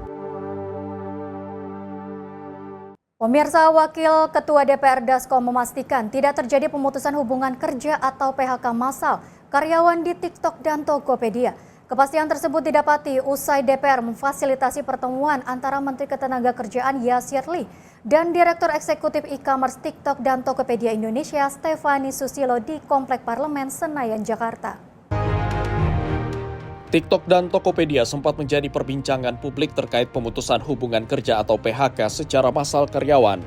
Pemirsa, Wakil Ketua DPR Dasko memastikan tidak terjadi pemutusan hubungan kerja atau PHK massal karyawan di TikTok dan Tokopedia. Kepastian tersebut didapati usai DPR memfasilitasi pertemuan antara Menteri Ketenagakerjaan Yasir Lee dan Direktur Eksekutif E-commerce TikTok dan Tokopedia Indonesia Stefani Susilo di Komplek Parlemen Senayan, Jakarta. TikTok dan Tokopedia sempat menjadi perbincangan publik terkait pemutusan hubungan kerja atau PHK secara massal karyawan.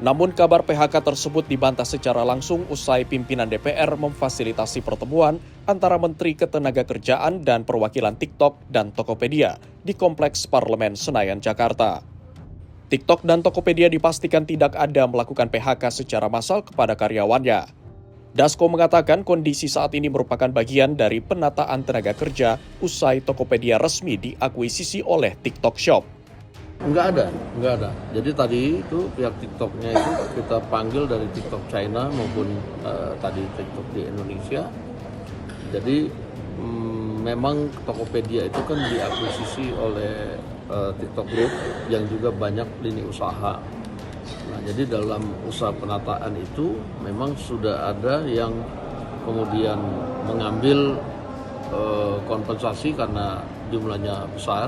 Namun kabar PHK tersebut dibantah secara langsung usai pimpinan DPR memfasilitasi pertemuan antara Menteri Ketenagakerjaan dan perwakilan TikTok dan Tokopedia di Kompleks Parlemen Senayan, Jakarta. TikTok dan Tokopedia dipastikan tidak ada melakukan PHK secara massal kepada karyawannya. Dasko mengatakan kondisi saat ini merupakan bagian dari penataan tenaga kerja usai Tokopedia resmi diakuisisi oleh TikTok Shop. Enggak ada. Jadi tadi itu pihak TikToknya itu kita panggil dari TikTok China maupun tadi TikTok di Indonesia. Jadi memang Tokopedia itu kan diakuisisi oleh TikTok Group yang juga banyak lini usaha. Nah, jadi dalam usaha penataan itu memang sudah ada yang kemudian mengambil kompensasi karena jumlahnya besar,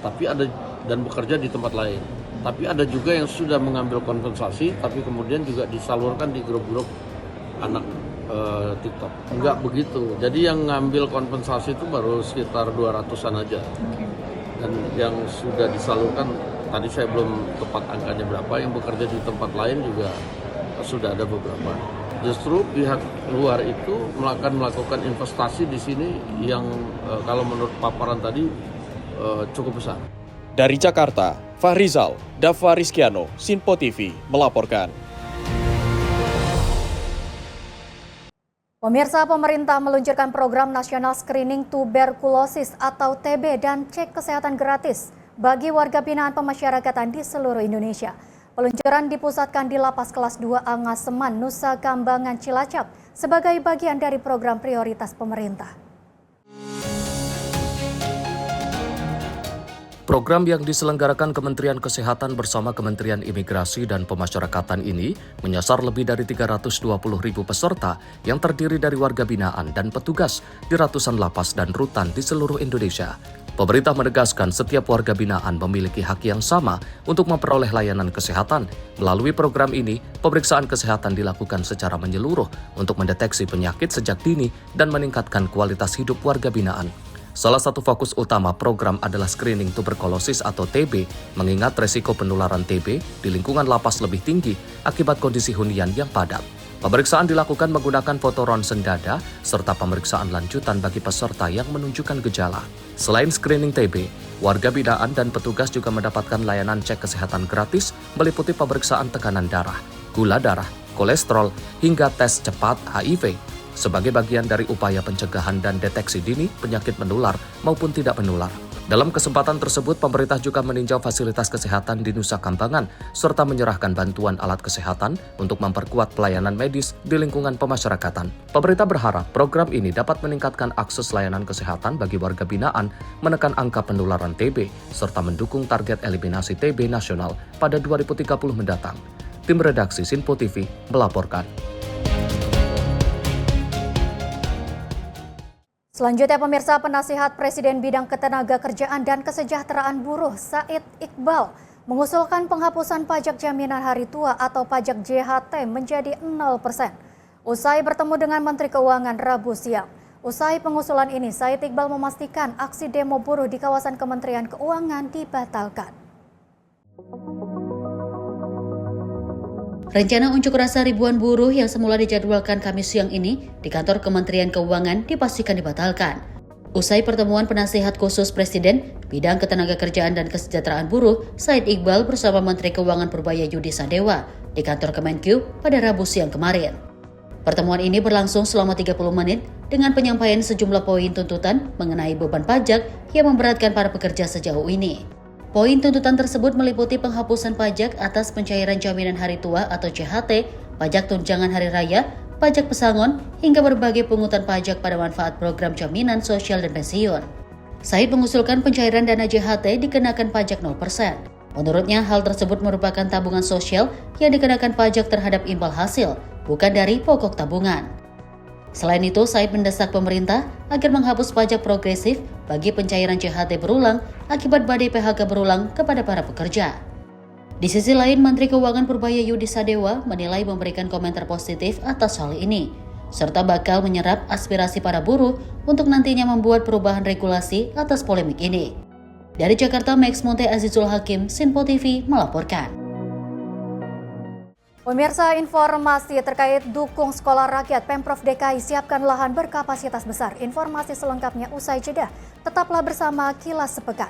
tapi ada dan bekerja di tempat lain. Tapi ada juga yang sudah mengambil kompensasi, tapi kemudian juga disalurkan di grup-grup anak TikTok. Enggak begitu. Jadi yang ngambil kompensasi itu baru sekitar 200-an aja. Dan yang sudah disalurkan, tadi saya belum tepat angkanya berapa, yang bekerja di tempat lain juga sudah ada beberapa. Justru pihak luar itu melakukan investasi di sini yang kalau menurut paparan tadi cukup besar. Dari Jakarta, Fahrizal, Dava Rizkiano, Sinpo TV melaporkan. Pemirsa, pemerintah meluncurkan program nasional screening tuberkulosis atau TB dan cek kesehatan gratis bagi warga binaan pemasyarakatan di seluruh Indonesia. Peluncuran dipusatkan di Lapas Kelas 2 Angaseman, Nusa Kambangan, Cilacap sebagai bagian dari program prioritas pemerintah. Program yang diselenggarakan Kementerian Kesehatan bersama Kementerian Imigrasi dan Pemasyarakatan ini menyasar lebih dari 320.000 peserta yang terdiri dari warga binaan dan petugas di ratusan lapas dan rutan di seluruh Indonesia. Pemerintah menegaskan setiap warga binaan memiliki hak yang sama untuk memperoleh layanan kesehatan. Melalui program ini, pemeriksaan kesehatan dilakukan secara menyeluruh untuk mendeteksi penyakit sejak dini dan meningkatkan kualitas hidup warga binaan. Salah satu fokus utama program adalah screening tuberkulosis atau TB, mengingat resiko penularan TB di lingkungan lapas lebih tinggi akibat kondisi hunian yang padat. Pemeriksaan dilakukan menggunakan foto ronsen dada serta pemeriksaan lanjutan bagi peserta yang menunjukkan gejala. Selain screening TB, warga binaan dan petugas juga mendapatkan layanan cek kesehatan gratis meliputi pemeriksaan tekanan darah, gula darah, kolesterol, hingga tes cepat HIV. Sebagai bagian dari upaya pencegahan dan deteksi dini penyakit menular maupun tidak menular. Dalam kesempatan tersebut, pemerintah juga meninjau fasilitas kesehatan di Nusa Kambangan, serta menyerahkan bantuan alat kesehatan untuk memperkuat pelayanan medis di lingkungan pemasyarakatan. Pemerintah berharap program ini dapat meningkatkan akses layanan kesehatan bagi warga binaan, menekan angka penularan TB, serta mendukung target eliminasi TB nasional pada 2030 mendatang. Tim redaksi Sinpo TV melaporkan. Selanjutnya, pemirsa, penasihat Presiden Bidang Ketenagakerjaan dan Kesejahteraan Buruh Said Iqbal mengusulkan penghapusan pajak jaminan hari tua atau pajak JHT menjadi 0%. Usai bertemu dengan Menteri Keuangan Rabu siang. Usai pengusulan ini, Said Iqbal memastikan aksi demo buruh di kawasan Kementerian Keuangan dibatalkan. Rencana unjuk rasa ribuan buruh yang semula dijadwalkan Kamis siang ini di kantor Kementerian Keuangan dipastikan dibatalkan. Usai pertemuan penasihat khusus Presiden Bidang Ketenagakerjaan dan Kesejahteraan Buruh, Said Iqbal bersama Menteri Keuangan Purbaya Yudi Sadewa di kantor Kemenkeu pada Rabu siang kemarin. Pertemuan ini berlangsung selama 30 menit dengan penyampaian sejumlah poin tuntutan mengenai beban pajak yang memberatkan para pekerja sejauh ini. Poin tuntutan tersebut meliputi penghapusan pajak atas pencairan jaminan hari tua atau JHT, pajak tunjangan hari raya, pajak pesangon, hingga berbagai pungutan pajak pada manfaat program jaminan sosial dan pensiun. Said mengusulkan pencairan dana JHT dikenakan pajak 0%. Menurutnya, hal tersebut merupakan tabungan sosial yang dikenakan pajak terhadap imbal hasil, bukan dari pokok tabungan. Selain itu, Said mendesak pemerintah agar menghapus pajak progresif bagi pencairan JHT berulang akibat badai PHK berulang kepada para pekerja. Di sisi lain, Menteri Keuangan Purbaya Yudi Sadewa menilai memberikan komentar positif atas hal ini, serta bakal menyerap aspirasi para buruh untuk nantinya membuat perubahan regulasi atas polemik ini. Dari Jakarta, Max Monte Azizul Hakim, Sinpo TV melaporkan. Pemirsa, informasi terkait dukung sekolah rakyat Pemprov DKI siapkan lahan berkapasitas besar. Informasi selengkapnya usai jeda. Tetaplah bersama Kilas Sepekan.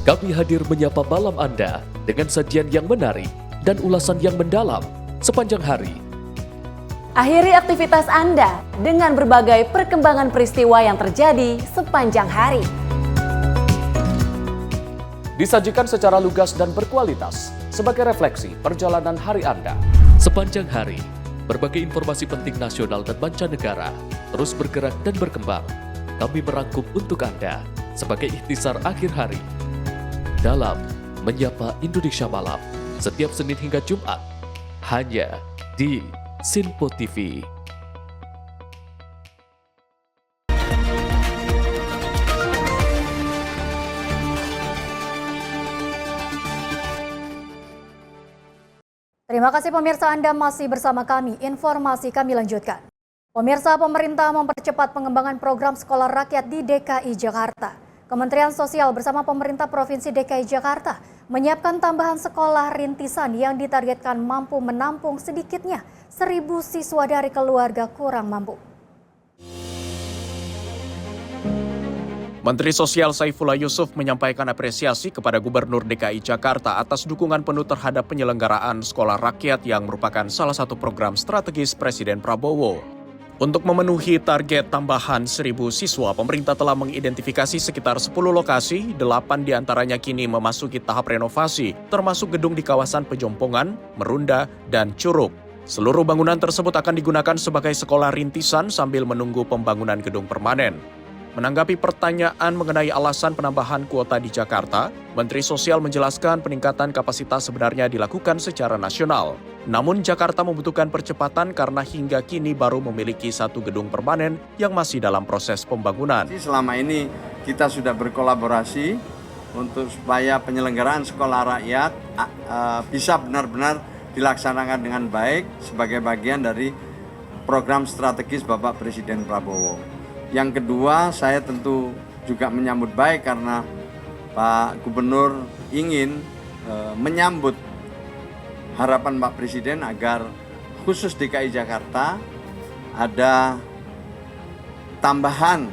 Kami hadir menyapa malam Anda dengan sajian yang menarik dan ulasan yang mendalam sepanjang hari. Akhiri aktivitas Anda dengan berbagai perkembangan peristiwa yang terjadi sepanjang hari. Disajikan secara lugas dan berkualitas sebagai refleksi perjalanan hari Anda. Sepanjang hari, berbagai informasi penting nasional dan mancanegara terus bergerak dan berkembang. kami merangkum untuk Anda sebagai ikhtisar akhir hari dalam Menyapa Indonesia Malam setiap Senin hingga Jumat hanya di Sinpo TV. Terima kasih pemirsa, Anda masih bersama kami. Informasi kami lanjutkan. Pemirsa, pemerintah mempercepat pengembangan program sekolah rakyat di DKI Jakarta. Kementerian Sosial bersama pemerintah Provinsi DKI Jakarta menyiapkan tambahan sekolah rintisan yang ditargetkan mampu menampung sedikitnya 1.000 siswa dari keluarga kurang mampu. Menteri Sosial Saifullah Yusuf menyampaikan apresiasi kepada Gubernur DKI Jakarta atas dukungan penuh terhadap penyelenggaraan sekolah rakyat yang merupakan salah satu program strategis Presiden Prabowo. Untuk memenuhi target tambahan 1.000 siswa, pemerintah telah mengidentifikasi sekitar 10 lokasi, 8 diantaranya kini memasuki tahap renovasi, termasuk gedung di kawasan Pejompongan, Merunda, dan Curug. Seluruh bangunan tersebut akan digunakan sebagai sekolah rintisan sambil menunggu pembangunan gedung permanen. Menanggapi pertanyaan mengenai alasan penambahan kuota di Jakarta, Menteri Sosial menjelaskan peningkatan kapasitas sebenarnya dilakukan secara nasional. Namun Jakarta membutuhkan percepatan karena hingga kini baru memiliki 1 gedung permanen yang masih dalam proses pembangunan. Selama ini kita sudah berkolaborasi untuk supaya penyelenggaraan sekolah rakyat bisa benar-benar dilaksanakan dengan baik sebagai bagian dari program strategis Bapak Presiden Prabowo. Yang kedua, saya tentu juga menyambut baik karena Pak Gubernur ingin menyambut harapan Pak Presiden agar khusus DKI Jakarta ada tambahan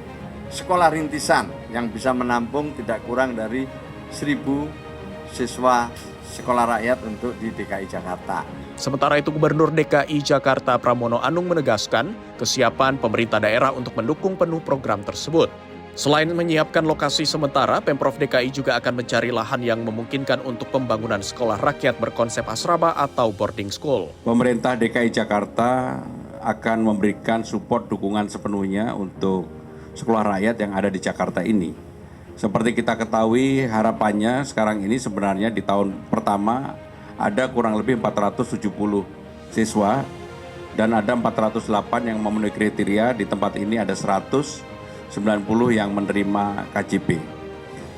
sekolah rintisan yang bisa menampung tidak kurang dari 1.000 siswa sekolah rakyat untuk di DKI Jakarta. Sementara itu, Gubernur DKI Jakarta Pramono Anung menegaskan kesiapan pemerintah daerah untuk mendukung penuh program tersebut. Selain menyiapkan lokasi sementara, Pemprov DKI juga akan mencari lahan yang memungkinkan untuk pembangunan sekolah rakyat berkonsep asrama atau boarding school. Pemerintah DKI Jakarta akan memberikan support dukungan sepenuhnya untuk sekolah rakyat yang ada di Jakarta ini. Seperti kita ketahui, harapannya sekarang ini sebenarnya di tahun pertama ada kurang lebih 470 siswa dan ada 408 yang memenuhi kriteria. Di tempat ini ada 190 yang menerima KJP.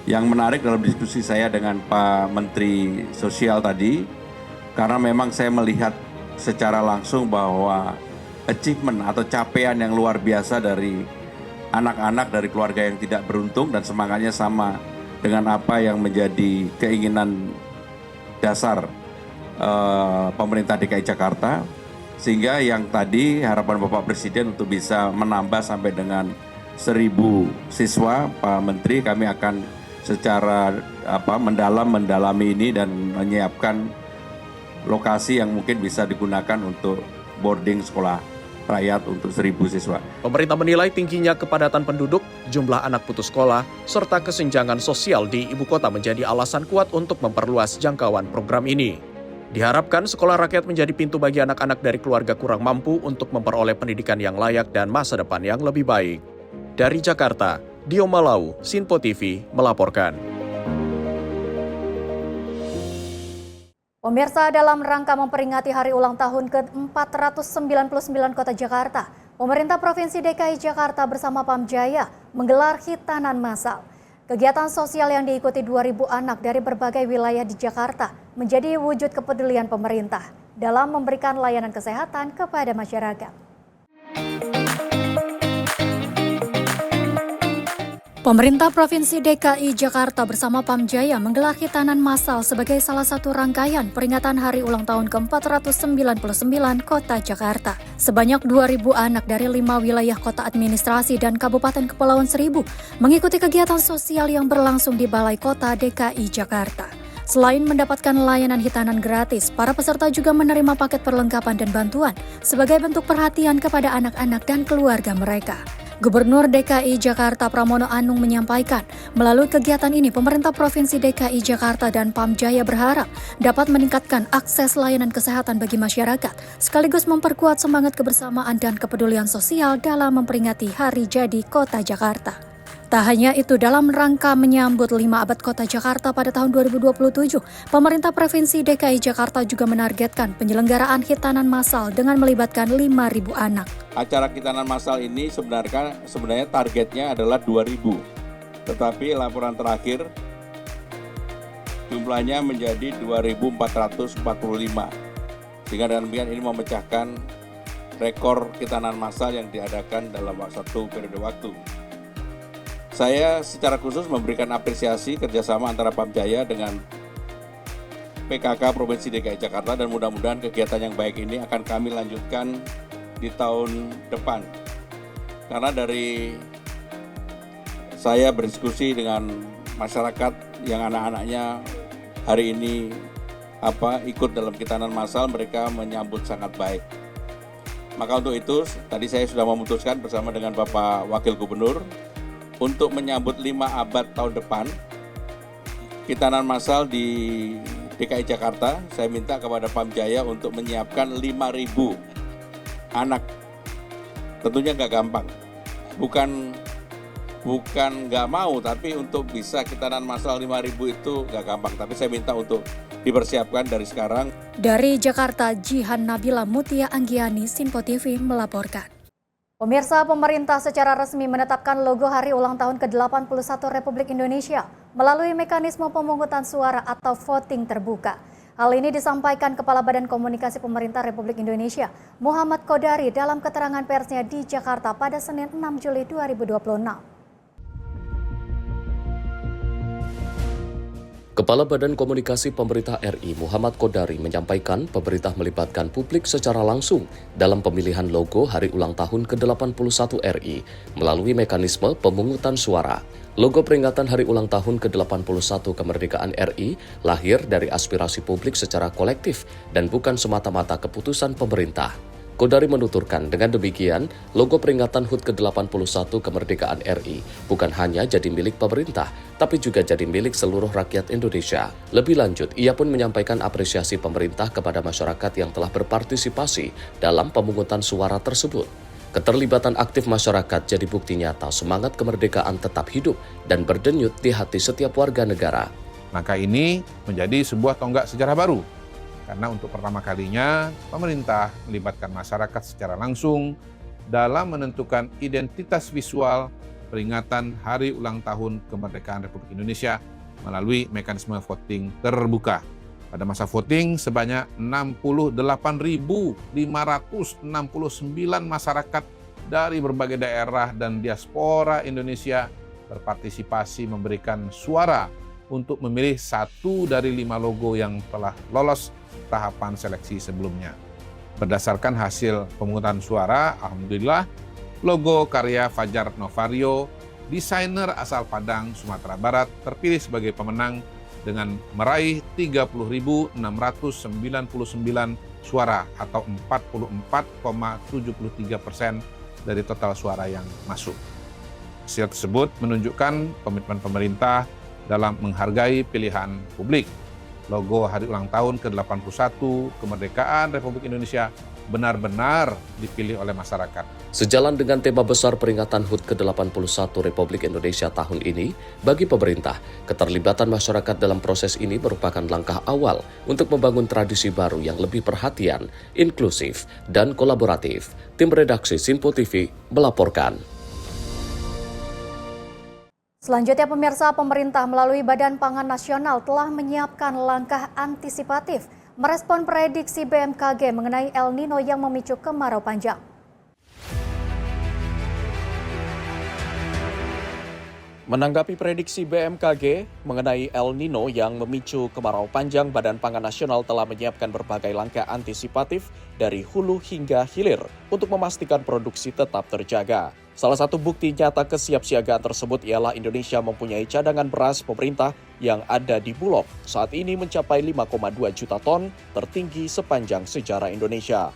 Yang menarik dalam diskusi saya dengan Pak Menteri Sosial tadi, karena memang saya melihat secara langsung bahwa achievement atau capaian yang luar biasa dari anak-anak dari keluarga yang tidak beruntung dan semangatnya sama dengan apa yang menjadi keinginan dasar pemerintah DKI Jakarta, sehingga yang tadi harapan Bapak Presiden untuk bisa menambah sampai dengan 1.000 siswa, Pak Menteri, kami akan secara mendalami ini dan menyiapkan lokasi yang mungkin bisa digunakan untuk boarding sekolah rakyat untuk 1.000 siswa. Pemerintah menilai tingginya kepadatan penduduk, jumlah anak putus sekolah, serta kesenjangan sosial di ibu kota menjadi alasan kuat untuk memperluas jangkauan program ini. Diharapkan sekolah rakyat menjadi pintu bagi anak-anak dari keluarga kurang mampu untuk memperoleh pendidikan yang layak dan masa depan yang lebih baik. Dari Jakarta, Dio Malau, Sinpo TV melaporkan. Pemirsa, dalam rangka memperingati hari ulang tahun ke-499 Kota Jakarta, pemerintah Provinsi DKI Jakarta bersama Pamjaya menggelar hitanan massal. Kegiatan sosial yang diikuti 2.000 anak dari berbagai wilayah di Jakarta menjadi wujud kepedulian pemerintah dalam memberikan layanan kesehatan kepada masyarakat. Pemerintah Provinsi DKI Jakarta bersama Pamjaya menggelar hitanan massal sebagai salah satu rangkaian peringatan hari ulang tahun ke-499 Kota Jakarta. Sebanyak 2.000 anak dari 5 wilayah kota administrasi dan Kabupaten Kepulauan Seribu mengikuti kegiatan sosial yang berlangsung di Balai Kota DKI Jakarta. Selain mendapatkan layanan hitanan gratis, para peserta juga menerima paket perlengkapan dan bantuan sebagai bentuk perhatian kepada anak-anak dan keluarga mereka. Gubernur DKI Jakarta Pramono Anung menyampaikan, melalui kegiatan ini pemerintah Provinsi DKI Jakarta dan Pamjaya berharap dapat meningkatkan akses layanan kesehatan bagi masyarakat, sekaligus memperkuat semangat kebersamaan dan kepedulian sosial dalam memperingati Hari Jadi Kota Jakarta. Tak hanya itu, dalam rangka menyambut 5 abad Kota Jakarta pada tahun 2027, pemerintah Provinsi DKI Jakarta juga menargetkan penyelenggaraan hitanan massal dengan melibatkan 5.000 anak. Acara hitanan massal ini sebenarnya targetnya adalah 2.000, tetapi laporan terakhir jumlahnya menjadi 2.445, sehingga dengan demikian ini memecahkan rekor hitanan massal yang diadakan dalam satu periode waktu. Saya secara khusus memberikan apresiasi kerjasama antara Pamjaya dengan PKK Provinsi DKI Jakarta, dan mudah-mudahan kegiatan yang baik ini akan kami lanjutkan di tahun depan. Karena dari saya berdiskusi dengan masyarakat yang anak-anaknya hari ini ikut dalam hitanan massal, mereka menyambut sangat baik. Maka untuk itu tadi saya sudah memutuskan bersama dengan Bapak Wakil Gubernur untuk menyambut 5 abad tahun depan hitanan massal di DKI Jakarta. Saya minta kepada Pamjaya untuk menyiapkan 5.000 anak. Tentunya nggak gampang, bukan nggak mau, tapi untuk bisa hitanan massal 5.000 itu nggak gampang. Tapi saya minta untuk dipersiapkan dari sekarang. Dari Jakarta, Jihan Nabila Mutia Anggiani, Sinpo TV melaporkan. Pemirsa, pemerintah secara resmi menetapkan logo Hari Ulang Tahun ke-81 Republik Indonesia melalui mekanisme pemungutan suara atau voting terbuka. Hal ini disampaikan Kepala Badan Komunikasi Pemerintah Republik Indonesia, Muhammad Kodari, dalam keterangan persnya di Jakarta pada Senin 6 Juli 2026. Kepala Badan Komunikasi Pemerintah RI Muhammad Kodari menyampaikan pemerintah melibatkan publik secara langsung dalam pemilihan logo Hari Ulang Tahun ke-81 RI melalui mekanisme pemungutan suara. Logo peringatan Hari Ulang Tahun ke-81 kemerdekaan RI lahir dari aspirasi publik secara kolektif dan bukan semata-mata keputusan pemerintah. Kodari menuturkan, dengan demikian, logo peringatan HUT ke-81 kemerdekaan RI bukan hanya jadi milik pemerintah, tapi juga jadi milik seluruh rakyat Indonesia. Lebih lanjut, ia pun menyampaikan apresiasi pemerintah kepada masyarakat yang telah berpartisipasi dalam pemungutan suara tersebut. Keterlibatan aktif masyarakat jadi bukti nyata semangat kemerdekaan tetap hidup dan berdenyut di hati setiap warga negara. Maka ini menjadi sebuah tonggak sejarah baru. Karena untuk pertama kalinya pemerintah melibatkan masyarakat secara langsung dalam menentukan identitas visual peringatan Hari Ulang Tahun Kemerdekaan Republik Indonesia melalui mekanisme voting terbuka. Pada masa voting sebanyak 68.569 masyarakat dari berbagai daerah dan diaspora Indonesia berpartisipasi memberikan suara untuk memilih satu dari 5 logo yang telah lolos tahapan seleksi sebelumnya. Berdasarkan hasil pemungutan suara, alhamdulillah, logo karya Fajar Novario, desainer asal Padang, Sumatera Barat, terpilih sebagai pemenang dengan meraih 30.699 suara atau 44,73% dari total suara yang masuk. Hasil tersebut menunjukkan komitmen pemerintah dalam menghargai pilihan publik. Logo Hari Ulang Tahun ke-81 Kemerdekaan Republik Indonesia benar-benar dipilih oleh masyarakat. Sejalan dengan tema besar peringatan HUT ke-81 Republik Indonesia tahun ini, bagi pemerintah, keterlibatan masyarakat dalam proses ini merupakan langkah awal untuk membangun tradisi baru yang lebih perhatian, inklusif, dan kolaboratif. Tim redaksi Sinpo TV melaporkan. Selanjutnya, pemirsa, pemerintah melalui Badan Pangan Nasional telah menyiapkan langkah antisipatif merespon prediksi BMKG mengenai El Nino yang memicu kemarau panjang. Menanggapi prediksi BMKG mengenai El Nino yang memicu kemarau panjang, Badan Pangan Nasional telah menyiapkan berbagai langkah antisipatif dari hulu hingga hilir untuk memastikan produksi tetap terjaga. Salah satu bukti nyata kesiapsiagaan tersebut ialah Indonesia mempunyai cadangan beras pemerintah yang ada di Bulog. Saat ini mencapai 5,2 juta ton, tertinggi sepanjang sejarah Indonesia.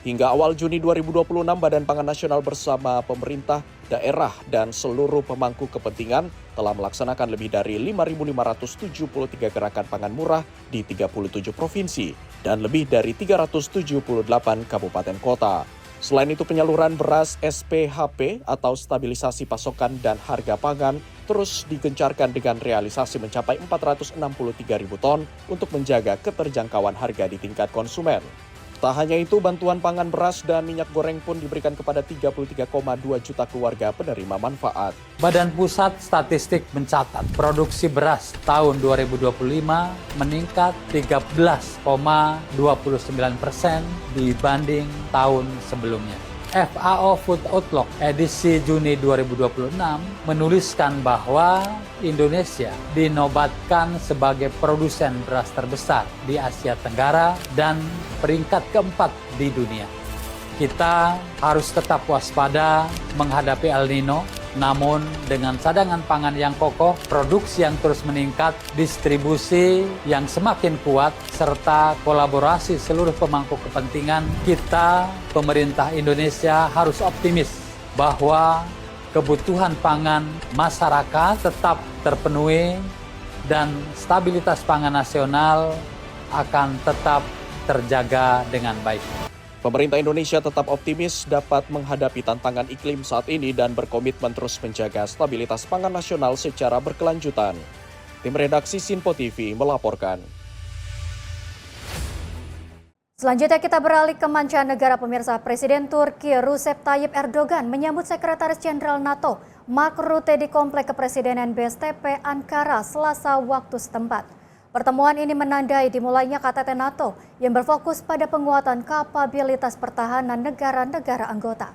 Hingga awal Juni 2026, Badan Pangan Nasional bersama pemerintah, daerah, dan seluruh pemangku kepentingan telah melaksanakan lebih dari 5.573 gerakan pangan murah di 37 provinsi dan lebih dari 378 kabupaten kota. Selain itu, penyaluran beras SPHP atau stabilisasi pasokan dan harga pangan terus digencarkan dengan realisasi mencapai 463.000 ton untuk menjaga keterjangkauan harga di tingkat konsumen. Tak hanya itu, bantuan pangan beras dan minyak goreng pun diberikan kepada 33,2 juta keluarga penerima manfaat. Badan Pusat Statistik mencatat produksi beras tahun 2025 meningkat 13,29% dibanding tahun sebelumnya. FAO Food Outlook edisi Juni 2026 menuliskan bahwa Indonesia dinobatkan sebagai produsen beras terbesar di Asia Tenggara dan peringkat keempat di dunia. Kita harus tetap waspada menghadapi El Nino, namun dengan cadangan pangan yang kokoh, produksi yang terus meningkat, distribusi yang semakin kuat, serta kolaborasi seluruh pemangku kepentingan, kita, pemerintah Indonesia, harus optimis bahwa kebutuhan pangan masyarakat tetap terpenuhi dan stabilitas pangan nasional akan tetap terjaga dengan baik. Pemerintah Indonesia tetap optimis dapat menghadapi tantangan iklim saat ini dan berkomitmen terus menjaga stabilitas pangan nasional secara berkelanjutan. Tim redaksi Sinpo TV melaporkan. Selanjutnya kita beralih ke mancanegara pemirsa. Presiden Turki Recep Tayyip Erdogan menyambut Sekretaris Jenderal NATO Mark Rutte di Komplek Kepresidenan BSTP Ankara Selasa waktu setempat. Pertemuan ini menandai dimulainya KTT NATO yang berfokus pada penguatan kapabilitas pertahanan negara-negara anggota.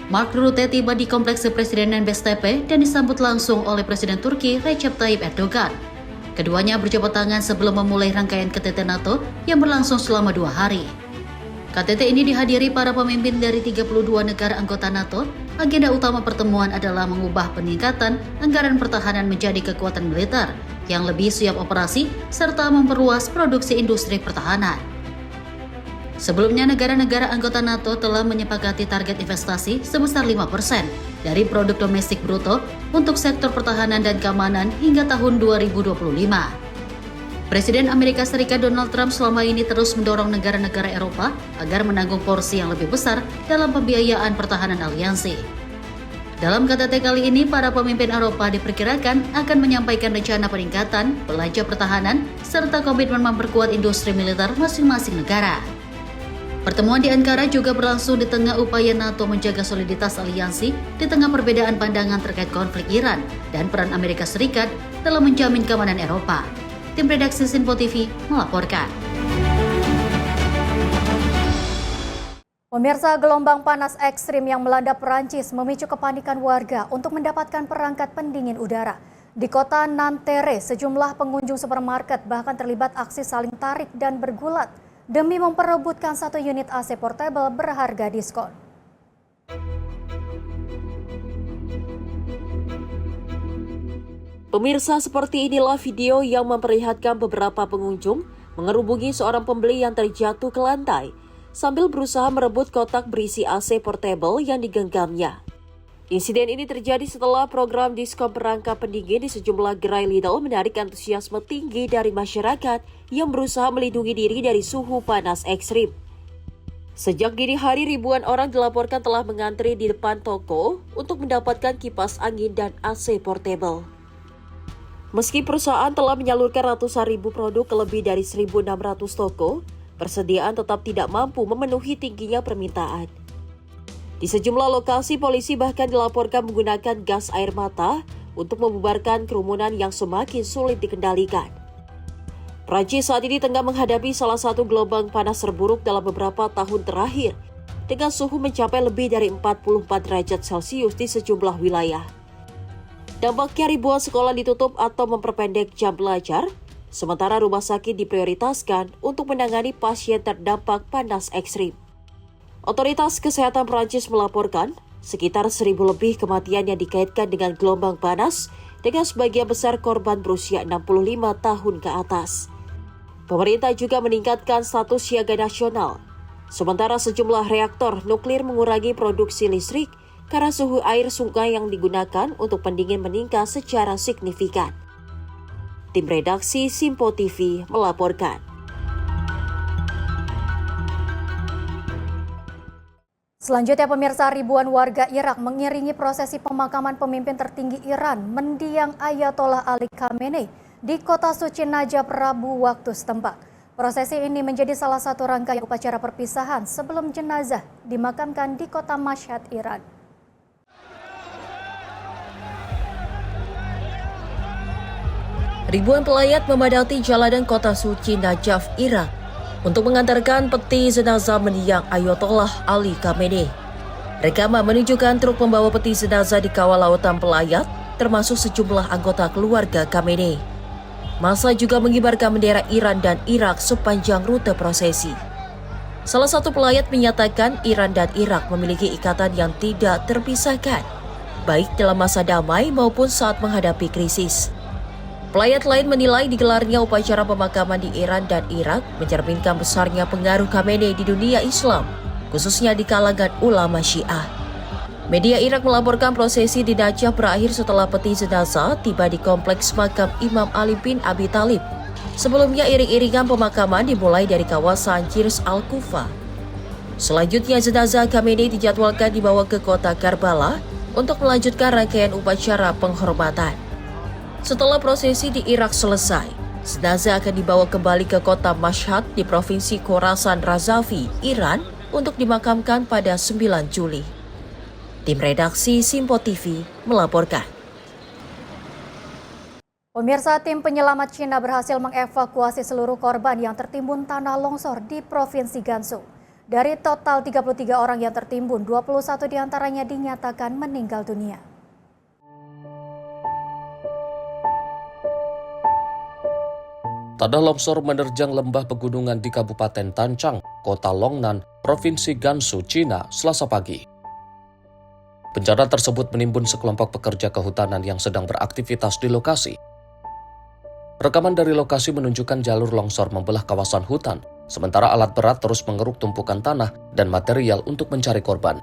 Mark Rutte tiba di Kompleks Kepresidenan BSTP dan disambut langsung oleh Presiden Turki Recep Tayyip Erdogan. Keduanya berjabat tangan sebelum memulai rangkaian KTT NATO yang berlangsung selama 2 hari. KTT ini dihadiri para pemimpin dari 32 negara anggota NATO. Agenda utama pertemuan adalah mengubah peningkatan anggaran pertahanan menjadi kekuatan militer yang lebih siap operasi serta memperluas produksi industri pertahanan. Sebelumnya, negara-negara anggota NATO telah menyepakati target investasi sebesar 5% dari produk domestik bruto untuk sektor pertahanan dan keamanan hingga tahun 2025. Presiden Amerika Serikat Donald Trump selama ini terus mendorong negara-negara Eropa agar menanggung porsi yang lebih besar dalam pembiayaan pertahanan aliansi. Dalam KTT kali ini, para pemimpin Eropa diperkirakan akan menyampaikan rencana peningkatan belanja pertahanan serta komitmen memperkuat industri militer masing-masing negara. Pertemuan di Ankara juga berlangsung di tengah upaya NATO menjaga soliditas aliansi di tengah perbedaan pandangan terkait konflik Iran dan peran Amerika Serikat dalam menjamin keamanan Eropa. Tim redaksi Sinpo TV melaporkan. Pemirsa, gelombang panas ekstrim yang melanda Perancis memicu kepanikan warga untuk mendapatkan perangkat pendingin udara. Di kota Nanterre, sejumlah pengunjung supermarket bahkan terlibat aksi saling tarik dan bergulat demi memperebutkan 1 unit AC portable berharga diskon. Pemirsa, seperti inilah video yang memperlihatkan beberapa pengunjung mengerubungi seorang pembeli yang terjatuh ke lantai sambil berusaha merebut kotak berisi AC portable yang digenggamnya. Insiden ini terjadi setelah program diskon perangkat pendingin di sejumlah gerai Lidl menarik antusiasme tinggi dari masyarakat yang berusaha melindungi diri dari suhu panas ekstrim. Sejak dini hari, ribuan orang dilaporkan telah mengantri di depan toko untuk mendapatkan kipas angin dan AC portable. Meski perusahaan telah menyalurkan ratusan ribu produk ke lebih dari 1.600 toko, persediaan tetap tidak mampu memenuhi tingginya permintaan. Di sejumlah lokasi, polisi bahkan dilaporkan menggunakan gas air mata untuk membubarkan kerumunan yang semakin sulit dikendalikan. Prancis saat ini tengah menghadapi salah satu gelombang panas terburuk dalam beberapa tahun terakhir, dengan suhu mencapai lebih dari 44 derajat Celcius di sejumlah wilayah. Dampaknya ribuan sekolah ditutup atau memperpendek jam belajar, sementara rumah sakit diprioritaskan untuk menangani pasien terdampak panas ekstrim. Otoritas Kesehatan Prancis melaporkan sekitar 1.000 lebih kematian yang dikaitkan dengan gelombang panas, dengan sebagian besar korban berusia 65 tahun ke atas. Pemerintah juga meningkatkan status siaga nasional. Sementara sejumlah reaktor nuklir mengurangi produksi listrik karena suhu air sungai yang digunakan untuk pendingin meningkat secara signifikan. Tim redaksi Simpo TV melaporkan. Selanjutnya pemirsa, ribuan warga Irak mengiringi prosesi pemakaman pemimpin tertinggi Iran mendiang Ayatollah Ali Khamenei di kota suci Najaf Rabu waktu setempat. Prosesi ini menjadi salah satu rangkaian upacara perpisahan sebelum jenazah dimakamkan di kota Mashhad, Iran. Ribuan pelayat memadati jalanan kota suci Najaf, Irak untuk mengantarkan peti jenazah mendiang Ayatollah Ali Khamenei. Rekaman menunjukkan truk pembawa peti jenazah dikawal lautan pelayat, termasuk sejumlah anggota keluarga Khamenei. Massa juga mengibarkan bendera Iran dan Irak sepanjang rute prosesi. Salah satu pelayat menyatakan Iran dan Irak memiliki ikatan yang tidak terpisahkan, baik dalam masa damai maupun saat menghadapi krisis. Pelayat lain menilai digelarnya upacara pemakaman di Iran dan Irak mencerminkan besarnya pengaruh Khamenei di dunia Islam, khususnya di kalangan ulama Syiah. Media Irak melaporkan prosesi di Najaf berakhir setelah peti jenazah tiba di kompleks makam Imam Ali bin Abi Thalib. Sebelumnya iring-iringan pemakaman dimulai dari kawasan Jirs Al-Kufa. Selanjutnya jenazah Khamenei dijadwalkan dibawa ke kota Karbala untuk melanjutkan rangkaian upacara penghormatan. Setelah prosesi di Irak selesai, jenazah akan dibawa kembali ke kota Mashhad di provinsi Khorasan Razavi, Iran untuk dimakamkan pada 9 Juli. Tim redaksi Simpo TV melaporkan. Pemirsa, tim penyelamat Cina berhasil mengevakuasi seluruh korban yang tertimbun tanah longsor di Provinsi Gansu. Dari total 33 orang yang tertimbun, 21 diantaranya dinyatakan meninggal dunia. Tanah longsor menerjang lembah pegunungan di Kabupaten Tancang, Kota Longnan, Provinsi Gansu, Cina, Selasa pagi. Bencana tersebut menimbun sekelompok pekerja kehutanan yang sedang beraktivitas di lokasi. Rekaman dari lokasi menunjukkan jalur longsor membelah kawasan hutan, sementara alat berat terus mengeruk tumpukan tanah dan material untuk mencari korban.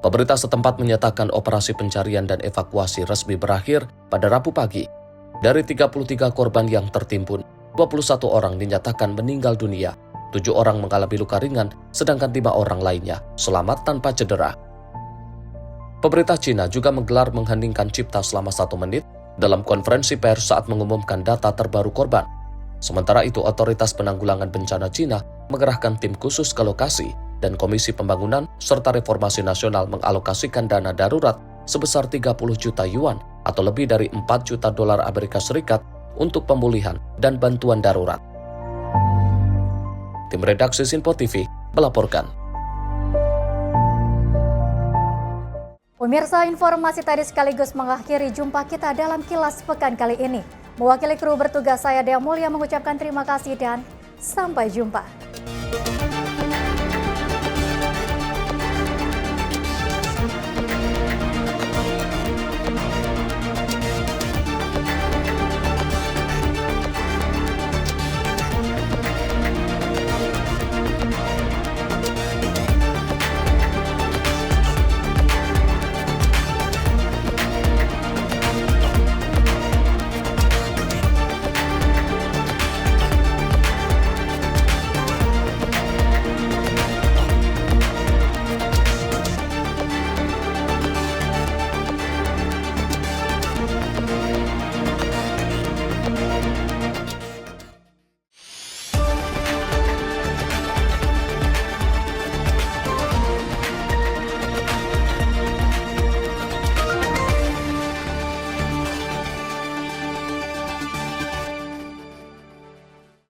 Pemerintah setempat menyatakan operasi pencarian dan evakuasi resmi berakhir pada Rabu pagi. Dari 33 korban yang tertimbun, 21 orang dinyatakan meninggal dunia, 7 orang mengalami luka ringan, sedangkan 5 orang lainnya selamat tanpa cedera. Pemerintah Cina juga menggelar mengheningkan cipta selama 1 menit dalam konferensi pers saat mengumumkan data terbaru korban. Sementara itu, Otoritas Penanggulangan Bencana Cina mengerahkan tim khusus ke lokasi dan Komisi Pembangunan serta Reformasi Nasional mengalokasikan dana darurat sebesar 30 juta yuan atau lebih dari 4 juta dolar Amerika Serikat untuk pemulihan dan bantuan darurat. Tim redaksi Simpo TV melaporkan. Pemirsa, informasi tadi sekaligus mengakhiri jumpa kita dalam Kilas Pekan kali ini. Mewakili kru bertugas, saya Dea Mulia mengucapkan terima kasih dan sampai jumpa.